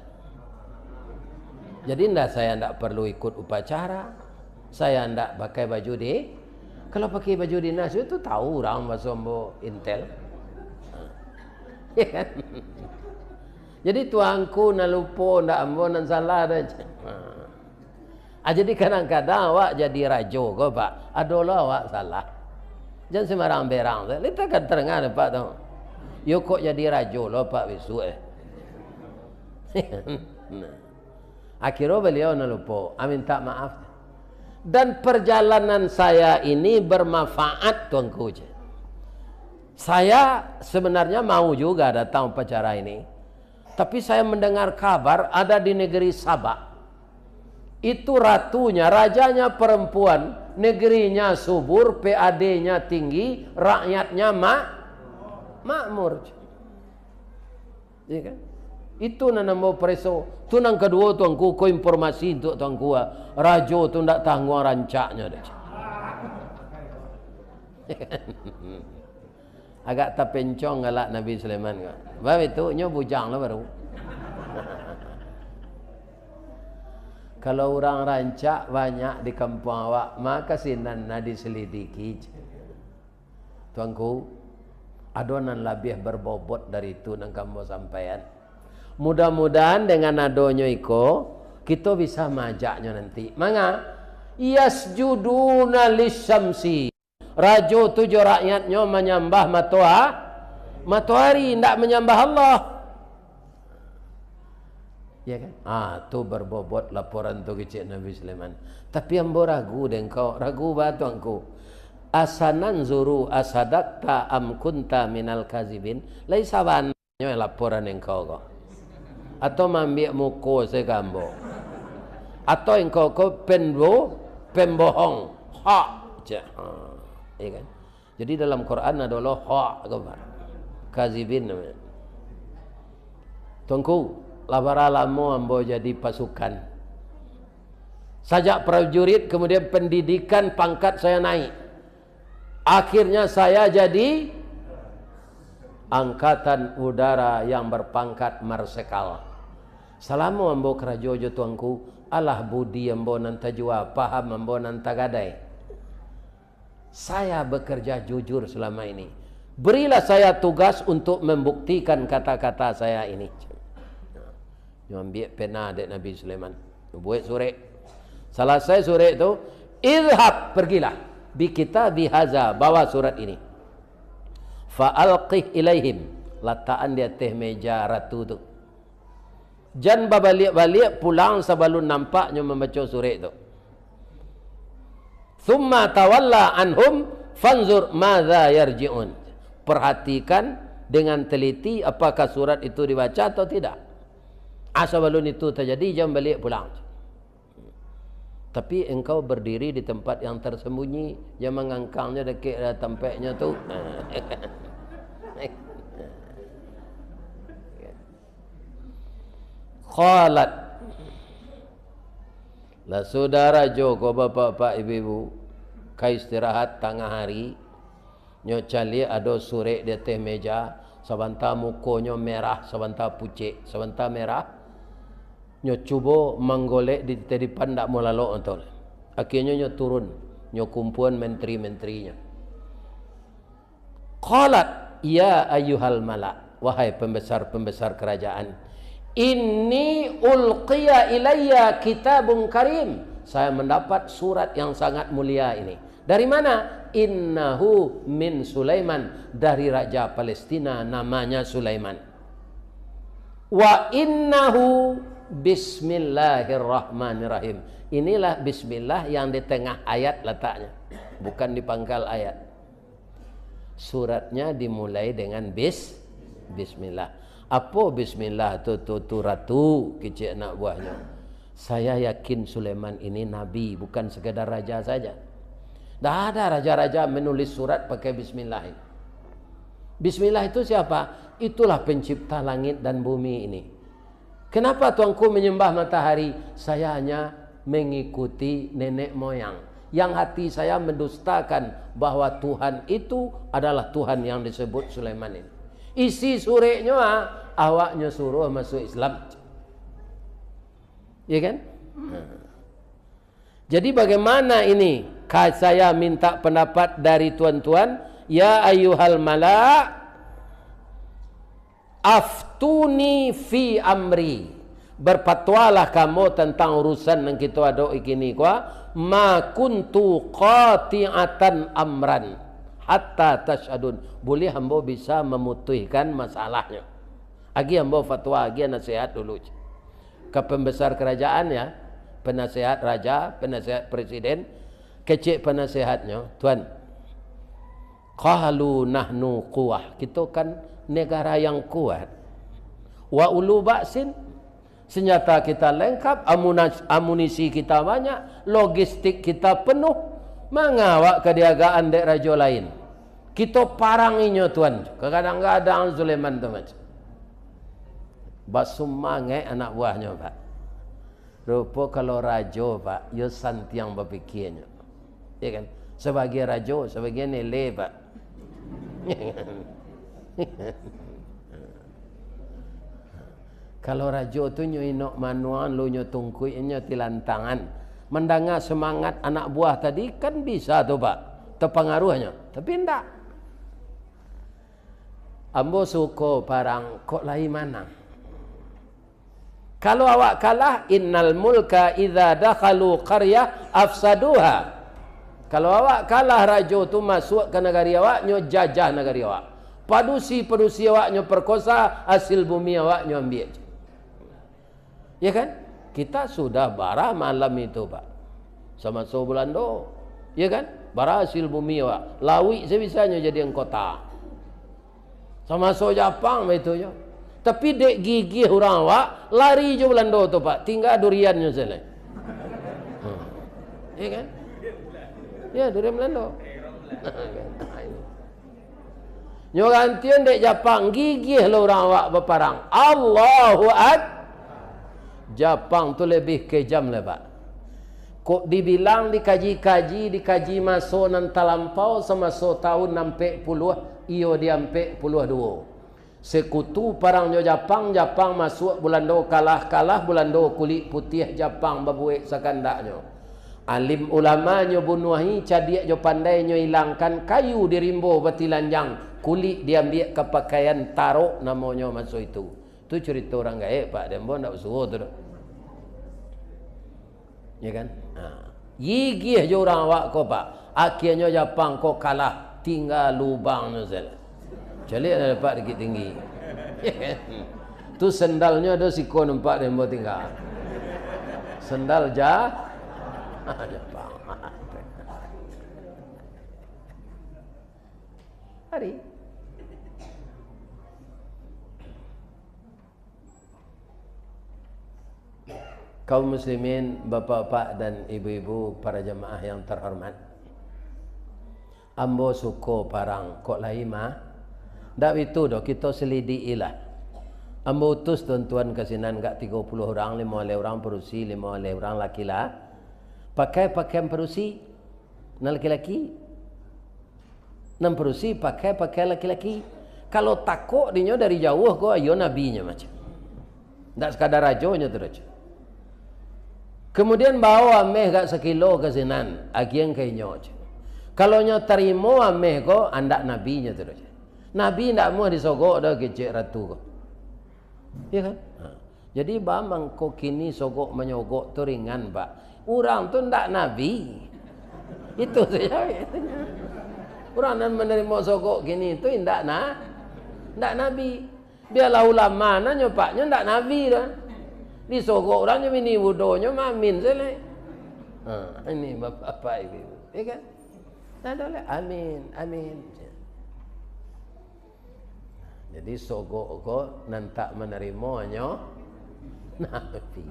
Speaker 1: Jadi saya tidak perlu ikut upacara. Saya tidak pakai baju di. Kalau pakai baju dinas itu tahu orang bahasa Intel. Ya kan? Jadi tuanku nak lupa, nak ambo, nak salah dah. Jadi kadang-kadang awak jadi rajo kau pak. Adolah awak salah. Jangan sembarang berang. Kita kan terengah pak tahu. Yo kok jadi rajo lah pak besok Akhirnya beliau nak lupa. Minta maaf. Dan perjalanan saya ini bermanfaat tuanku je. Saya sebenarnya mau juga datang upacara ini. Tapi saya mendengar kabar ada di negeri Sabah. Itu ratunya, rajanya perempuan, negerinya subur, PAD-nya tinggi, rakyatnya makmur. Ya kan? Itu nanambo preso. Tu nang kedua tuanku ko informasi untuk tuanku. Rajo tu ndak tanggung rancaknya dah. Agak terpencong galak Nabi Sulaiman. Baik itu nyo bujang lah baru. Kalau orang rancak banyak di kampung awak, maka sinan diselidiki. Tuanku, adonan lebih berbobot dari itu nang kamu sampaian. Mudah-mudahan dengan adonyo iko kita bisa majaknya nanti. Manga yasjuduna lisyamsi. Rajo tujuh rakyatnya menyembah matahari, tidak menyembah Allah. Ya kan? Tu berbobot laporan tu kecil Nabi Sulaiman. Tapi yang ragu dan kau ragu batuanku. Asanan zuru asadakta am kunta minal kazibin. Laisa banyak laporan yang kau. Atau mambiak muko segambo. Atau engkau pembohong. Hak je. Ya kan? Jadi dalam Quran adalah hak kabar. Kazibin namanya. Tuanku, labara lamo ambo jadi pasukan. Sajak prajurit, kemudian pendidikan, pangkat saya naik. Akhirnya saya jadi Angkatan Udara yang berpangkat marsekal. Selama ambo kerajojo tuanku, alah budi ambo nanta jua, paham ambo nanta gadai. Saya bekerja jujur selama ini. Berilah saya tugas untuk membuktikan kata-kata saya ini. Ambil pena adik Nabi Sulaiman, buat surat. Selesai surat itu, idhab, pergilah, bi kitabi haza, bawa surat ini. Fa'alqih ilaihim, letakkan di atas meja ratu tu. Jangan balik-balik pulang sebelum nampaknya membaca surat itu. Thumma tawalla anhum fanzur madza yarji'un. Perhatikan dengan teliti apakah surat itu dibaca atau tidak. Sebelum itu terjadi, jangan balik pulang. Tapi engkau berdiri di tempat yang tersembunyi, jangan mengangkangnya dekat tempatnya tu. Qalat, lah saudara Joko, bapak-bapak, ibu-ibu, kai istirahat tengah hari, nyo cali ada surat di atas meja, sebentar mukonya merah, sebentar pucet, sebentar merah, nyo cuba menggolek di depan tak mau lalu entol. Akhirnya nyo turun, nyo kumpulan menteri-menterinya. Qalat, ya ayyuhal malak, wahai pembesar-pembesar kerajaan, inni ulqiya ilayya kitabun karim. Saya mendapat surat yang sangat mulia ini. Dari mana? Innahu min Sulaiman, dari raja Palestina namanya Sulaiman. Wa innahu bismillahirrahmanirrahim. Inilah bismillah yang di tengah ayat letaknya, bukan di pangkal ayat. Suratnya dimulai dengan bismillah. Apa bismillah tu ratu kecil anak buahnya. Saya yakin Sulaiman ini nabi, bukan sekadar raja saja. Dah ada raja-raja menulis surat pakai bismillah. Bismillah itu siapa? Itulah pencipta langit dan bumi ini. Kenapa tuanku menyembah matahari? Saya hanya mengikuti nenek moyang. Yang hati saya mendustakan bahwa Tuhan itu adalah Tuhan yang disebut Sulaiman ini. Isi suratnya awaknya suruh masuk Islam. Ya kan? Jadi bagaimana ini? Saya minta pendapat dari tuan-tuan. Ya ayyuhal mala' aftuni fi amri. Berfatwalah kamu tentang urusan yang kita ada ikini kuah. Ma kuntu qati'atan amran hatta tashadun. Boleh hamba bisa memutuskan masalahnya. Agi hamba fatwa, agi nasihat dulu. Ke pembesar kerajaan ya, penasihat raja, penasihat presiden, kecil penasihatnya, tuan. Qalu nahnu quwah. Kita kan negara yang kuat. Wa ulu ba'sin. Senjata kita lengkap, amunisi kita banyak, logistik kita penuh. Mengawak kediagaan dek raja lain. Kita paranginya tuan. Kadang-kadang Sulaiman tu macam. Basumangai anak buahnya pak. Rupa kalau raja pak, yo santiang berfikirnya. Ya kan? Sebagai raja, sebagai nilai pak. Kalau raja tu nyo inok manuan, lu nyo tungkui, nyo tilantangan. Mendengar semangat anak buah tadi kan bisa tu pak. Terpengaruhnya. Tapi enggak. Ambo suko parang kok lain mana. Kalau awak kalah, innal mulka idza dakhalu qaryah afsaduha. Kalau awak kalah, raja tu masuk ke negara awak, nyo jajah negara awak. Padusi awak nyo perkosa, hasil bumi awak nyo ambil. Ya kan? Kita sudah bara malam itu pak. Sama so bulan do. Ya kan? Bara hasil bumi awak. Lawi sebisanya jadi kota. Sama so Jepang itu ya. Tapi dek gigi orang awak lari je bulan do tu pak. Tinggal duriannya selai. Ya kan? Ya durian Belanda. Nyo gantian dek Jepang gigih lo orang awak berperang. Allahu Akbar. Jepang tu lebih kejam lah pak. Kok dibilang dikaji maso nan talampau semaso tahun 60 iyo dia 42. Sekutu parangnya Jepang masuk bulan do kalah bulan do kulit putih Jepang babuek sakandaknya. Alim ulamanya bunuahi cadia jo pandai nyo hilangkan kayu di rimbo batilanjang kulit diambil ke pakaian taruh namanya masuk itu. Tu cerita orang gaib Pak Dembo ndak usuh tu. Ya kan? Yigih je orang awak ko Pak. Akhirnya Jepang ko kalah tinggal lubangnya saja. Calik dah dapat dikit tinggi. Ya kan? Tu sendalnya ada siko nampak Dembo tinggal. Sendal Jepang. Hari kaum muslimin, bapak-bapak dan ibu-ibu, para jemaah yang terhormat. Ambo suko parang kok laima. Dak itu doh kita selidikilah. Ambo utus tuan-tuan kasinan gak 30 orang, 50 orang perusi, 50 orang laki-laki. Pakai pakaian perusi na laki-laki. 6 perusi pakai laki-laki. Kalau takut dinyo dari jauh ko ayo nabinya macam. Ndak sekadar rajonya tu raja. Kemudian bawa ameh gak sekilo ke sinan, agian kainyo. Kalau nyo terima ameh ko andak nabinya tu raja. Nabi ndak mau disogok dah kecik ratu ko. Ya kan? Jadi bamang ko kini sogok menyogok tu ringan, Pak. Orang tu ndak nabi. Itu saja. Orang yang menerima sogok gini tu ndak nabi. Biarlah ulama nanya paknya ndak nabi dah. Disogok orangnya mini wudonya mamin saja. Ini bapak ibu, ya kan? Tak ada amin. Jadi sogok ko nantak menerimanya nabi.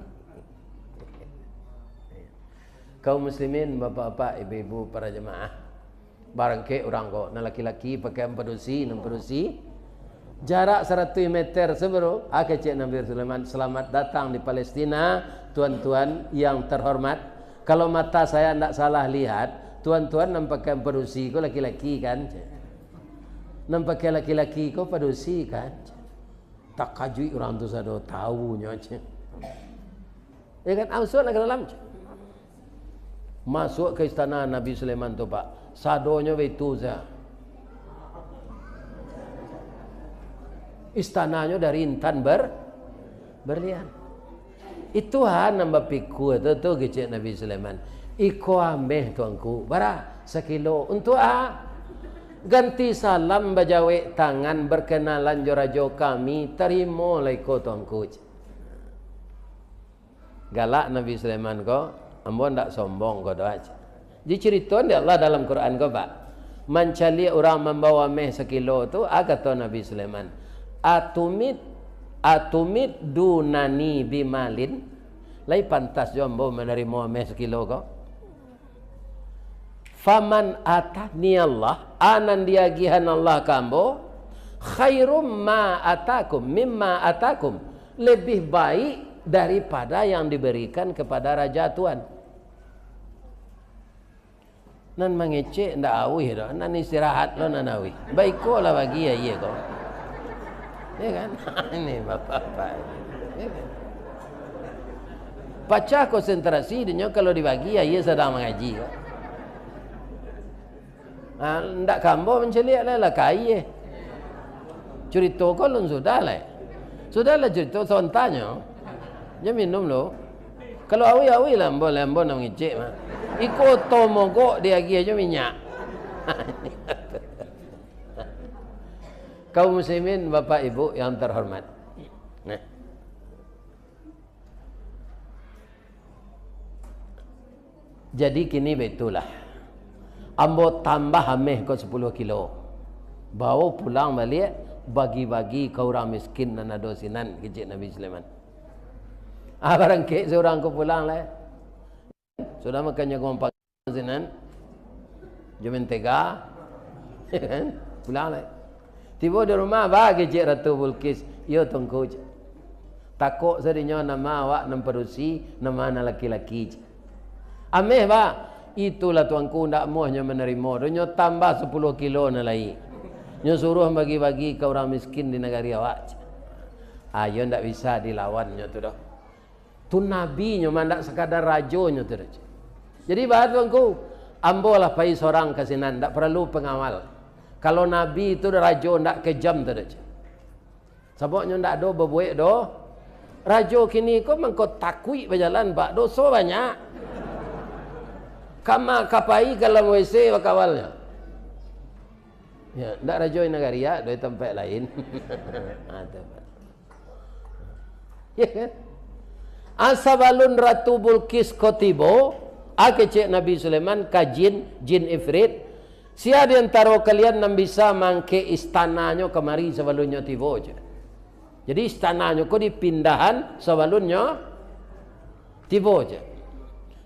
Speaker 1: Kaum muslimin, bapak-bapak, ibu-ibu, para jemaah. Barangke orang ko na laki-laki pakai perusi, 6 perusi. Jarak 100 meter sebelum Cik Nabi Sulaiman, selamat datang di Palestina, tuan-tuan yang terhormat. Kalau mata saya tidak salah lihat, tuan-tuan nampakkan perusi ko laki-laki kan? Nampakkan laki-laki ko perusi kan? Tak kajui orang tu sado tahunya. Ya kan? Masuk ke dalam. Masuk ke istana Nabi Sulaiman tu Pak. Sadonya itu saja. Istananya dari intan berlian. Itu nambah pikul tu kecik Nabi Sulaiman. Iko ameh tuanku, bara sekilo untuk ganti salam bajawe tangan berkenalan jorajo kami terima laiko tuanku. Galak Nabi Sulaiman ko, ambo ndak sombong ko doa. Jadi cerita di Allah dalam Quran ko Pak. Mencari orang membawa meh sekilo tu kata Nabi Sulaiman. Atumit dunani bimalin. Lai pantas jombo menerima meh sekilo ko. Faman atani Allah, anan diagihan Allah kambo, khairum ma atakum mimma atakum. Lebih baik daripada yang diberikan kepada raja tuan. Nan mengecek ndak awih dah, nan istirahat lo nan awih. Baik ko lah bagi ya iya ko. Ya kan? Ini bapak-bapak. Ya kan? Baca konsentrasi dia kalau dibagi ya ia sedang mengaji ko. Ndak kambo menceliak lah kai. Cerita ko lun sudah lah. Sudahlah cerita sontanya. Dia minum lo. Kalau awi lah boleh nak ngicik mah. Iko tomogok dia lagi aja minyak. Kaum muslimin, bapak ibu yang terhormat. Nah. Jadi kini betulah. Ambo tambah ameh ko 10 kilo. Bawa pulang balik bagi-bagi ke orang miskin dan adosinan kecik Nabi Sulaiman. Barang ke seorang ko pulang lah. Sudah makannya kompak sinan. Jumen tega. Pulang lah. Tiba di rumah bagi Cik Ratu Bulkis, yo tongko. Takut sedinya nama awak namperusi nama anak laki-laki. Ameh pak, itulah tuanku ndak mohnya menerima. Nyo tambah 10 kilo na lagi. Nyo suruh bagi-bagi ke orang miskin di negara awak. Ayo ndak bisa dilawan nyo tu dah. Tu nabi nyo mandak sekadar rajo nyo tu dah. Jadi bah tuanku, ambo lah pai seorang kasinan, ndak perlu pengawal. Kalau nabi itu rajo ndak kejam tu dah. Sebab nyo ndak do bebuik do. Rajo kini kau mengko takui berjalan bak dosa banyak. Kama kapai kalau WC bakawalnya. Ya, ndak rajo nagaria dari tempat lain. Ada. Ya kan? Asabalun Ratu Bulqis kotibo, akecek Nabi Sulaiman kajin jin ifrit. Sia di antara kalian yang bisa mangke istananya kemari sebelumnya tibo je. Jadi istananya kau dipindahan sebelumnya tibo je.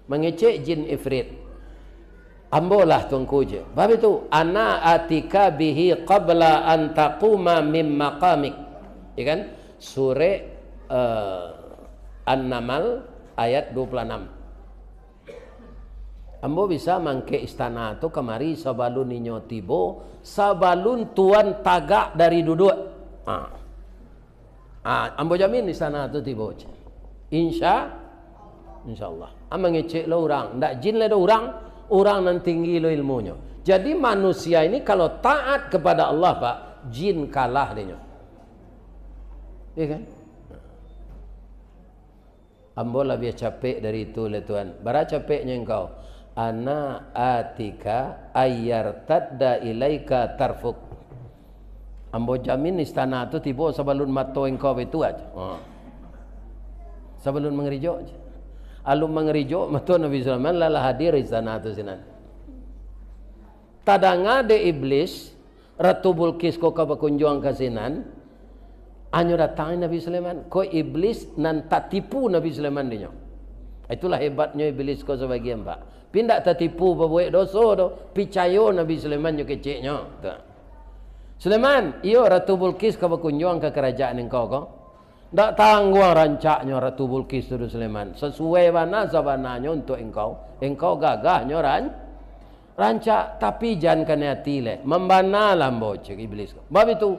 Speaker 1: Mengecek jin ifrit. Ambolah tuanku je. Bab itu ana atika bihi qabla an taquma min maqamik. Ya kan? Surah An-Naml ayat 26. Ambo bisa mangke istana tu kemari sabalun ninyo tibo, sabalun tuan tagak dari duduk. Ambo jamin istana tu tibo. Insyaallah. Amang ngecek lo orang, ndak jin le orang nan tinggi lo ilmunya. Jadi manusia ini kalau taat kepada Allah pak, jin kalah dia. Iya kan? Ambo lebih capek dari itu le Tuhan. Bara capeknya engkau. Ana atika ayyartadda ilaika tarfuk. Ambo jamin istana tu tiba sebelum mato engkau itu aja. Sebelum mengerijo aja. Alum mengerijo mato Nabi Sulaiman lala hadir istana tu sinan. Tadanga de iblis Ratu Bulqis ko ka berkunjung ke sinan. Anyo datang Nabi Sulaiman, ko iblis nan tak tipu Nabi Sulaiman dinyo. Itulah hebatnya iblis ko sebagian pak. Pindak tak tipu berbuat dosa do, picayo Nabi Sulaiman yo keceknya. Sulaiman, iyo Ratu Bulqis ka berkunjung ke kerajaan engkau ko. Ndak tangguh rancaknya Ratu Bulqis tu Sulaiman. Sesuai mana sabananya untuk engkau. Engkau gagahnya rancak tapi jangan kena hati le. Membanalah bocek iblis ko. Bab itu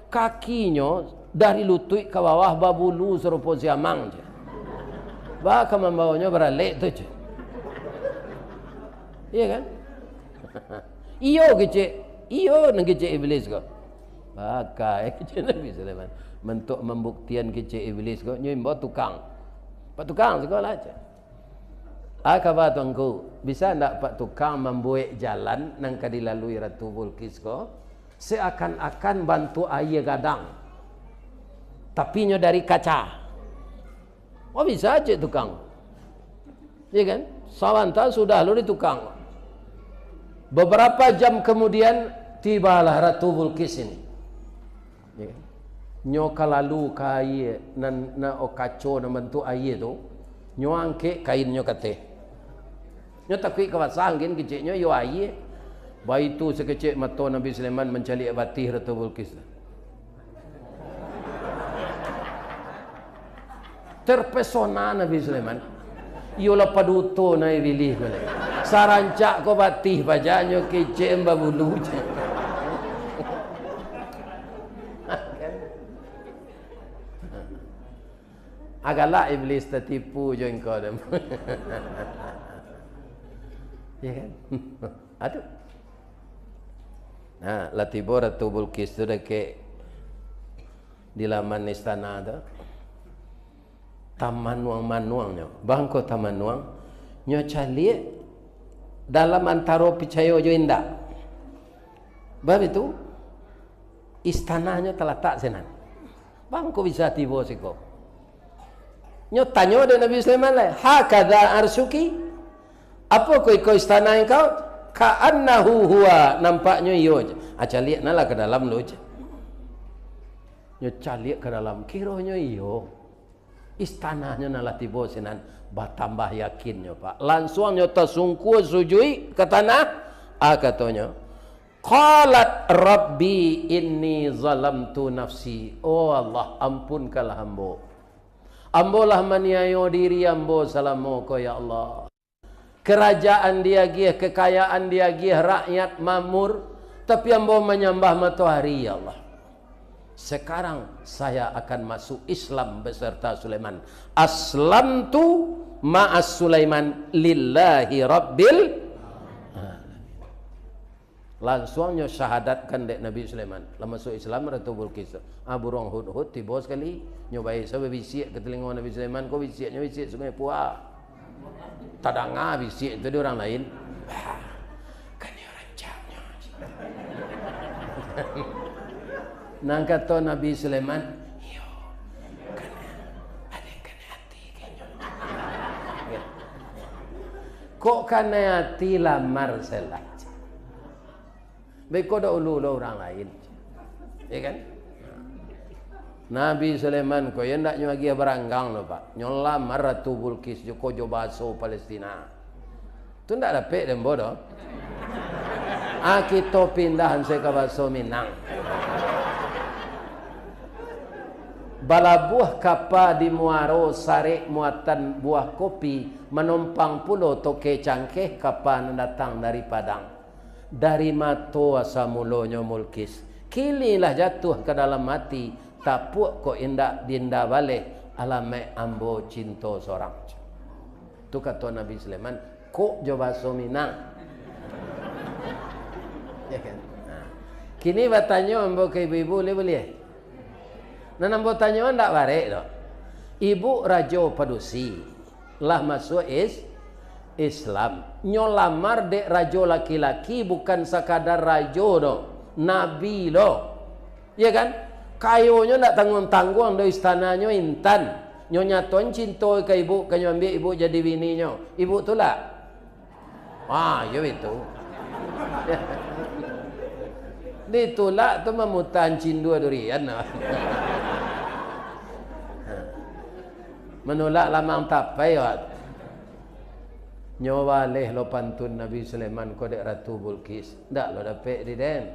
Speaker 1: kakinya dari lutut ke bawah babulu serupa siamang je. Bahkan membawanya beralek tu je. Iya kan? Iyo kecek. Iyo nak kecek iblis ko. Bakai kecek Nabi Sulaiman. Bentuk membuktian kecek iblis ko. Nyimbo tukang. Pak tukang sekolah aja. Akabat tuanku. Bisa tak pak tukang membuat jalan nang kadilalui Ratu Bulqis ko. Seakan-akan bantu air gadang. Tapi nyo dari kaca. Oh bisa aja tukang. Iya kan? Sawanta sudah lu di tukang. Beberapa jam kemudian tibalah Ratu Bulqis ini. Ya kan? Nyo kalalu kai na okaco na bentuk air tu, nyo angke kain nyo kate. Nyo takui kawasang gin keciknya yo air. Baik itu sekecil mata Nabi Sulaiman mencari batih Ratu Bulqis. Terpesona Nabi Sulaiman. Yola paduto na ibilih ko. Sarancak ko batih bajanyo kecek babulu. Agaklah iblis tertipu jo engkau dem. Ya kan? Aduh. Nah, latibo Ratu Bulqis tu deke di laman istana tu. Taman manuangnya. Bangko taman nuang. Nyo calik dalam antaro picayo jo indak. Bab itu istananya terletak senan. Bangko bisa tiba siko. Nyo tanyo de Nabi Sulaiman lah. Hakadha arsuki. Apa kau istana engkau? Ka'annahu huwa. Nampaknya iyo je. Calik nalah ke dalam lo je. Nyo calik ke dalam. Kiranya iyo. Istananya nalah tiba sinan. Bertambah yakinnya pak. Langsung nyo tersungkur sujui ke tanah. Katanya. Qalat Rabbi inni zalamtu nafsi. Oh Allah ampunkanlah hamba. Ambolah maniayo diri ambo salamu ko ya Allah. kerajaan dia gih, kekayaan dia gih, rakyat mamur, tapi ambo menyembah matahari, ya Allah. Sekarang saya akan masuk Islam beserta Sulaiman. Aslamtu ma'as Sulaiman lillahi rabbil. Langsungnya syahadatkan dek Nabi Sulaiman. Lama masuk Islam Ratu Bilqis. Burung hud-hud tiba sekali nyobai saya bisik ke telinga Nabi Sulaiman. Kau bisiknya bisik sungai Puah. Tadanga bisik itu di orang lain. Kan dia rancangnya. Nang kata Nabi Sulaiman, yo, kan hati kayaknya. Kok kena hati lamar selah. Baik kau dah ulu orang lain, ya kan? Nabi Sulaiman kau yang tak nyagi beranggang loh pak, nyolam Ratu Bilqis joko jobaso Palestina, tu tak dapat dan bodoh. Kita pindahan saya ke baso Minang. Balabuah kapa di Muaro sare muatan buah kopi menumpang pulau toke cangkeh kapa datang dari Padang. Dari mato asa mulonyo Bilqis kililah jatuh ke dalam mati tapuk kok indak dinda balik alame ambo cinta sorang. Tu kata Nabi Sulaiman kok coba Minang. Ya kan? Kini bertanya ambo ke ibu-ibu boleh. Nan ambo tanya ndak barek dak. Ibu rajo padusi lah masuk Islam. Nyolamar dek rajo laki-laki bukan sekadar rajo do, nabi lo. Ya kan? Kayonya ndak tanggung-tanggung do istananya intan. Nyonya ton cinta ke ibu, kanyo ambil ibu jadi bininya. Ibu tu lah. Wah, yo itu. Ditolak tu memutan cindua durian. Menolak lamang tapai wat. Nyawa leh lo pantun Nabi Sulaiman kodek Ratu Bilqis. Ndak lo dapat di den.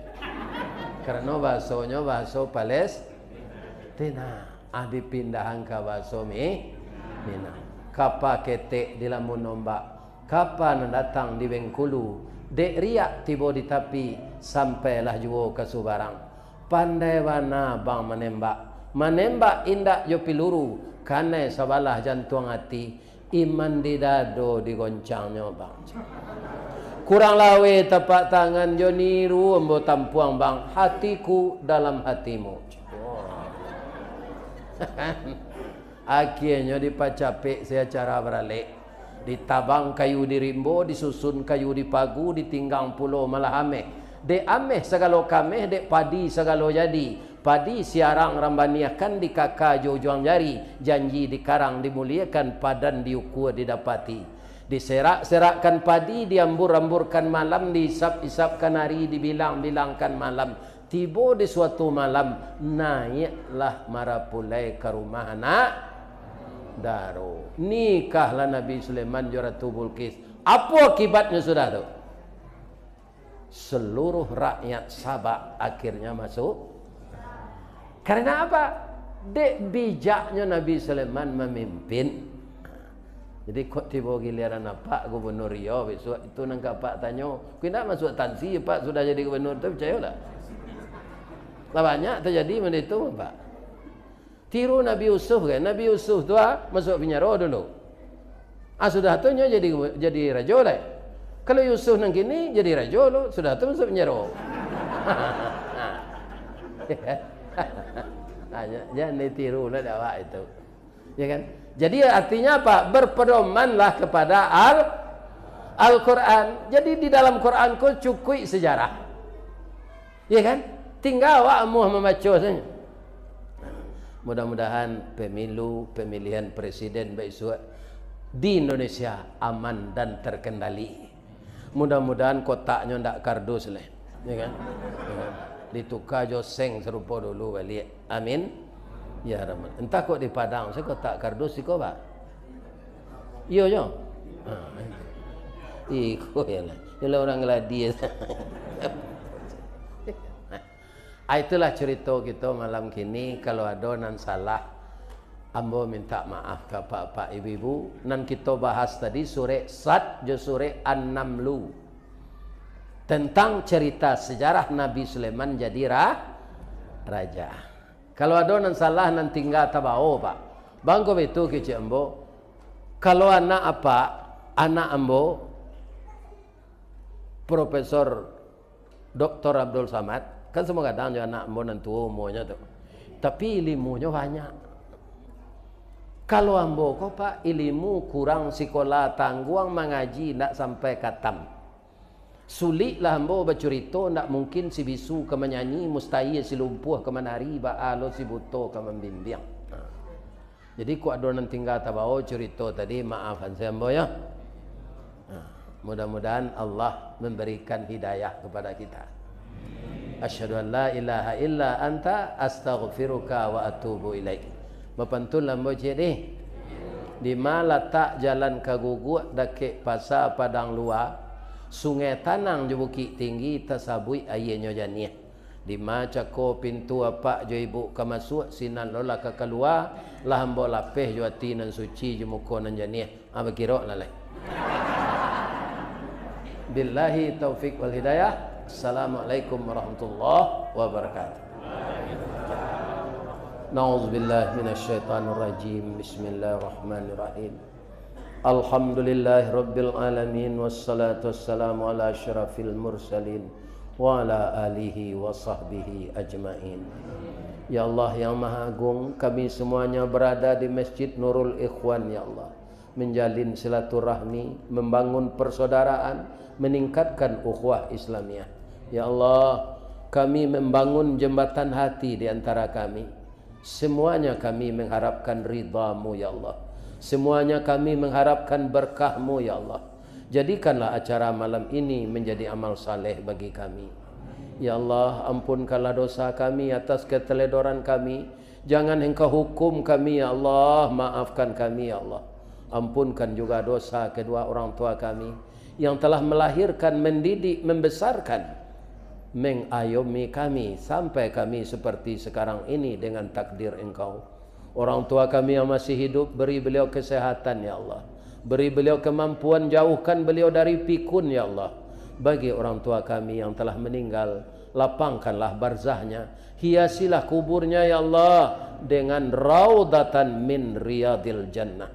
Speaker 1: Karena bahasanya bahasa Palestina. Dipindahan ke bahasa Mina. Kapa ketek di lamun nombak. Kapa datang di Bengkulu. Dek riak tiba di tapi sampailah juo ke Subarang. Pandai wana bang menembak. Menembak indak jo piluru. Karena sabalah jantung hati. Iman di dado digoncangnya bang. Kurang lawe tapak tangan jo niru embo tampuang bang. Hatiku dalam hatimu. Akhirnya dipacapek saya cara beralik. Ditabang kayu di rimbo, disusun kayu di pagu, ditinggang pulau malah ameh. Dek ameh segala kameh, dek padi segala jadi. Padi siarang rambaniakan di kakak juang jari. Janji di karang dimuliakan, padan diukur didapati. Diserak-serakkan padi, diambur-amburkan malam, diisap-isapkan hari, dibilang-bilangkan malam. Tiba di suatu malam, naiklah marapulai ke rumah anak Daro. Nikahlah Nabi Sulaiman jo Ratu Bilqis. Apa akibatnya sudah tu? Seluruh rakyat Sabah akhirnya masuk. Karena apa? Dek bijaknya Nabi Sulaiman memimpin. Jadi kok tiba giliran Pak Gubernur Riau besok itu nangka Pak tanya, "Kau nak masuk tansi Pak sudah jadi gubernur tu percayalah." Lah banyak terjadi benda itu Pak. Tiru Nabi Yusuf kan? Nabi Yusuf tu masuk penjara dulu. Sudah tu jadi raja lah. Kalau Yusuf nang kini jadi raja lo, sudah tu masuk penjara. Jangan ditiru lah dakwah itu. Ya kan? Jadi artinya apa? Berpedomanlah kepada Al-Quran. Jadi di dalam Quran ku cukup sejarah. Ya kan? Tinggal awakmu membaca saja. Mudah-mudahan pemilihan presiden besok di Indonesia aman dan terkendali. Mudah-mudahan kotaknya ndak kardus lah. Ya kan? Ditukar joseng serupa dulu balik. Amin. Ya Rahman. Entah kok di Padang saya kotak kardus iko Pak. Iyo yo. Iko ya lah. Yalah orang gladius. Itulah cerita kita malam kini. Kalau ada nan salah Ambo minta maaf ke pak ibu-ibu. Nan kita bahas tadi surah Sad jo surah An-Namlu. Tentang cerita sejarah Nabi Sulaiman jadi raja. Kalau ada nan salah nan tinggal tabao pak. Bangko itu kecik ambo. Kalau anak apa? Anak ambo Profesor Dr. Abdul Samad, kan semua kadang juga anak ambo nanti umurnya tu. Tapi ilmunya banyak. Kalau ambo kok pak ilmu kurang sekolah tangguang mengaji nak sampai katam. Sulitlah ambo bercerita nak mungkin si bisu ke menyanyi mustahil si lumpuh ke menari baalo si buto ke membimbing. Jadi ku ada nan tinggal tabao cerita tadi maafkan saya ambo ya. Mudah-mudahan Allah memberikan hidayah kepada kita. Asyhadu an la ilaha illa anta astaghfiruka wa atubu ilaik. Mapantul lambo jadi di mana letak jalan ke Guguk dekat pasar Padang Luar, sungai Tanang je Bukit Tinggi tasabui ayahnya janiah. Di mana cako pintu apa jo ibu ke masuk sinan lola ke keluar lah ambo lapeh jo ati nan suci je muka nan janiah. Apa kira lalai. Billahi taufik wal hidayah. Assalamualaikum warahmatullahi wabarakatuh. Na'udzubillah minasyaitanir rajim. Bismillahirrahmanirrahim. Alhamdulillahi rabbil alamin wassalatu wassalamu ala asyrafil mursalin wa ala alihi wa sahbihi ajmain. Ya Allah yang Maha Agung, kami semuanya berada di Masjid Nurul Ikhwan ya Allah, menjalin silaturahmi, membangun persaudaraan, meningkatkan ukhuwah Islamiyah. Ya Allah, kami membangun jembatan hati di antara kami. Semuanya kami mengharapkan ridha-Mu ya Allah. Semuanya kami mengharapkan berkah-Mu ya Allah. Jadikanlah acara malam ini menjadi amal saleh bagi kami. Ya Allah, ampunkanlah dosa kami atas keteledoran kami. Jangan Engkau hukum kami ya Allah, maafkan kami ya Allah. Ampunkan juga dosa kedua orang tua kami yang telah melahirkan, mendidik, membesarkan, mengayomi kami sampai kami seperti sekarang ini dengan takdir Engkau. Orang tua kami yang masih hidup, beri beliau kesehatan ya Allah. Beri beliau kemampuan, jauhkan beliau dari pikun ya Allah. Bagi orang tua kami yang telah meninggal, lapangkanlah barzahnya, hiasilah kuburnya ya Allah dengan raudatan min riyadil jannah.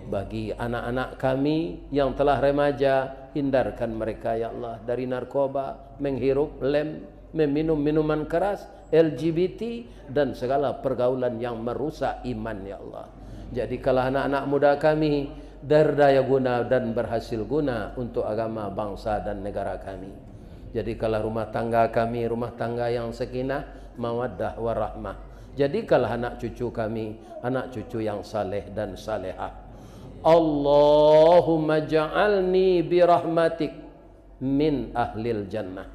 Speaker 1: Bagi anak-anak kami yang telah remaja, hindarkan mereka ya Allah dari narkoba, menghirup lem, meminum minuman keras, LGBT dan segala pergaulan yang merusak iman ya Allah. Jadikanlah anak-anak muda kami berdaya guna dan berhasil guna untuk agama, bangsa dan negara kami. Jadikanlah rumah tangga kami rumah tangga yang sakinah, mawaddah warahmah. Jadikanlah anak cucu kami anak cucu yang saleh dan salehah. Allahumma ja'alni birahmatik min ahlil jannah.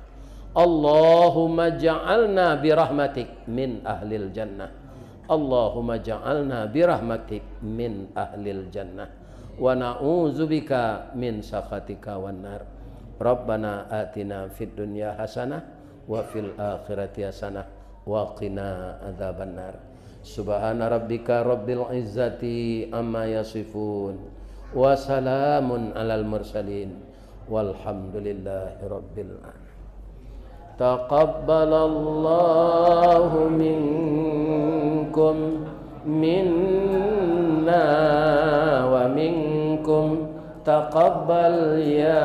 Speaker 1: Allahumma ja'alna birahmatik min ahlil jannah. Allahumma ja'alna birahmatik min ahlil jannah. Wa na'udzubika min sakhatika wan nar. Rabbana atina fid dunya hasanah wa fil akhirati hasanah wa qina adzaban nar. Subhana rabbika rabbil izzati amma yasifun wa salamun alal mursalin walhamdulillahi rabbil alamin. Taqabbalallahu minkum minna wa minkum taqabbal ya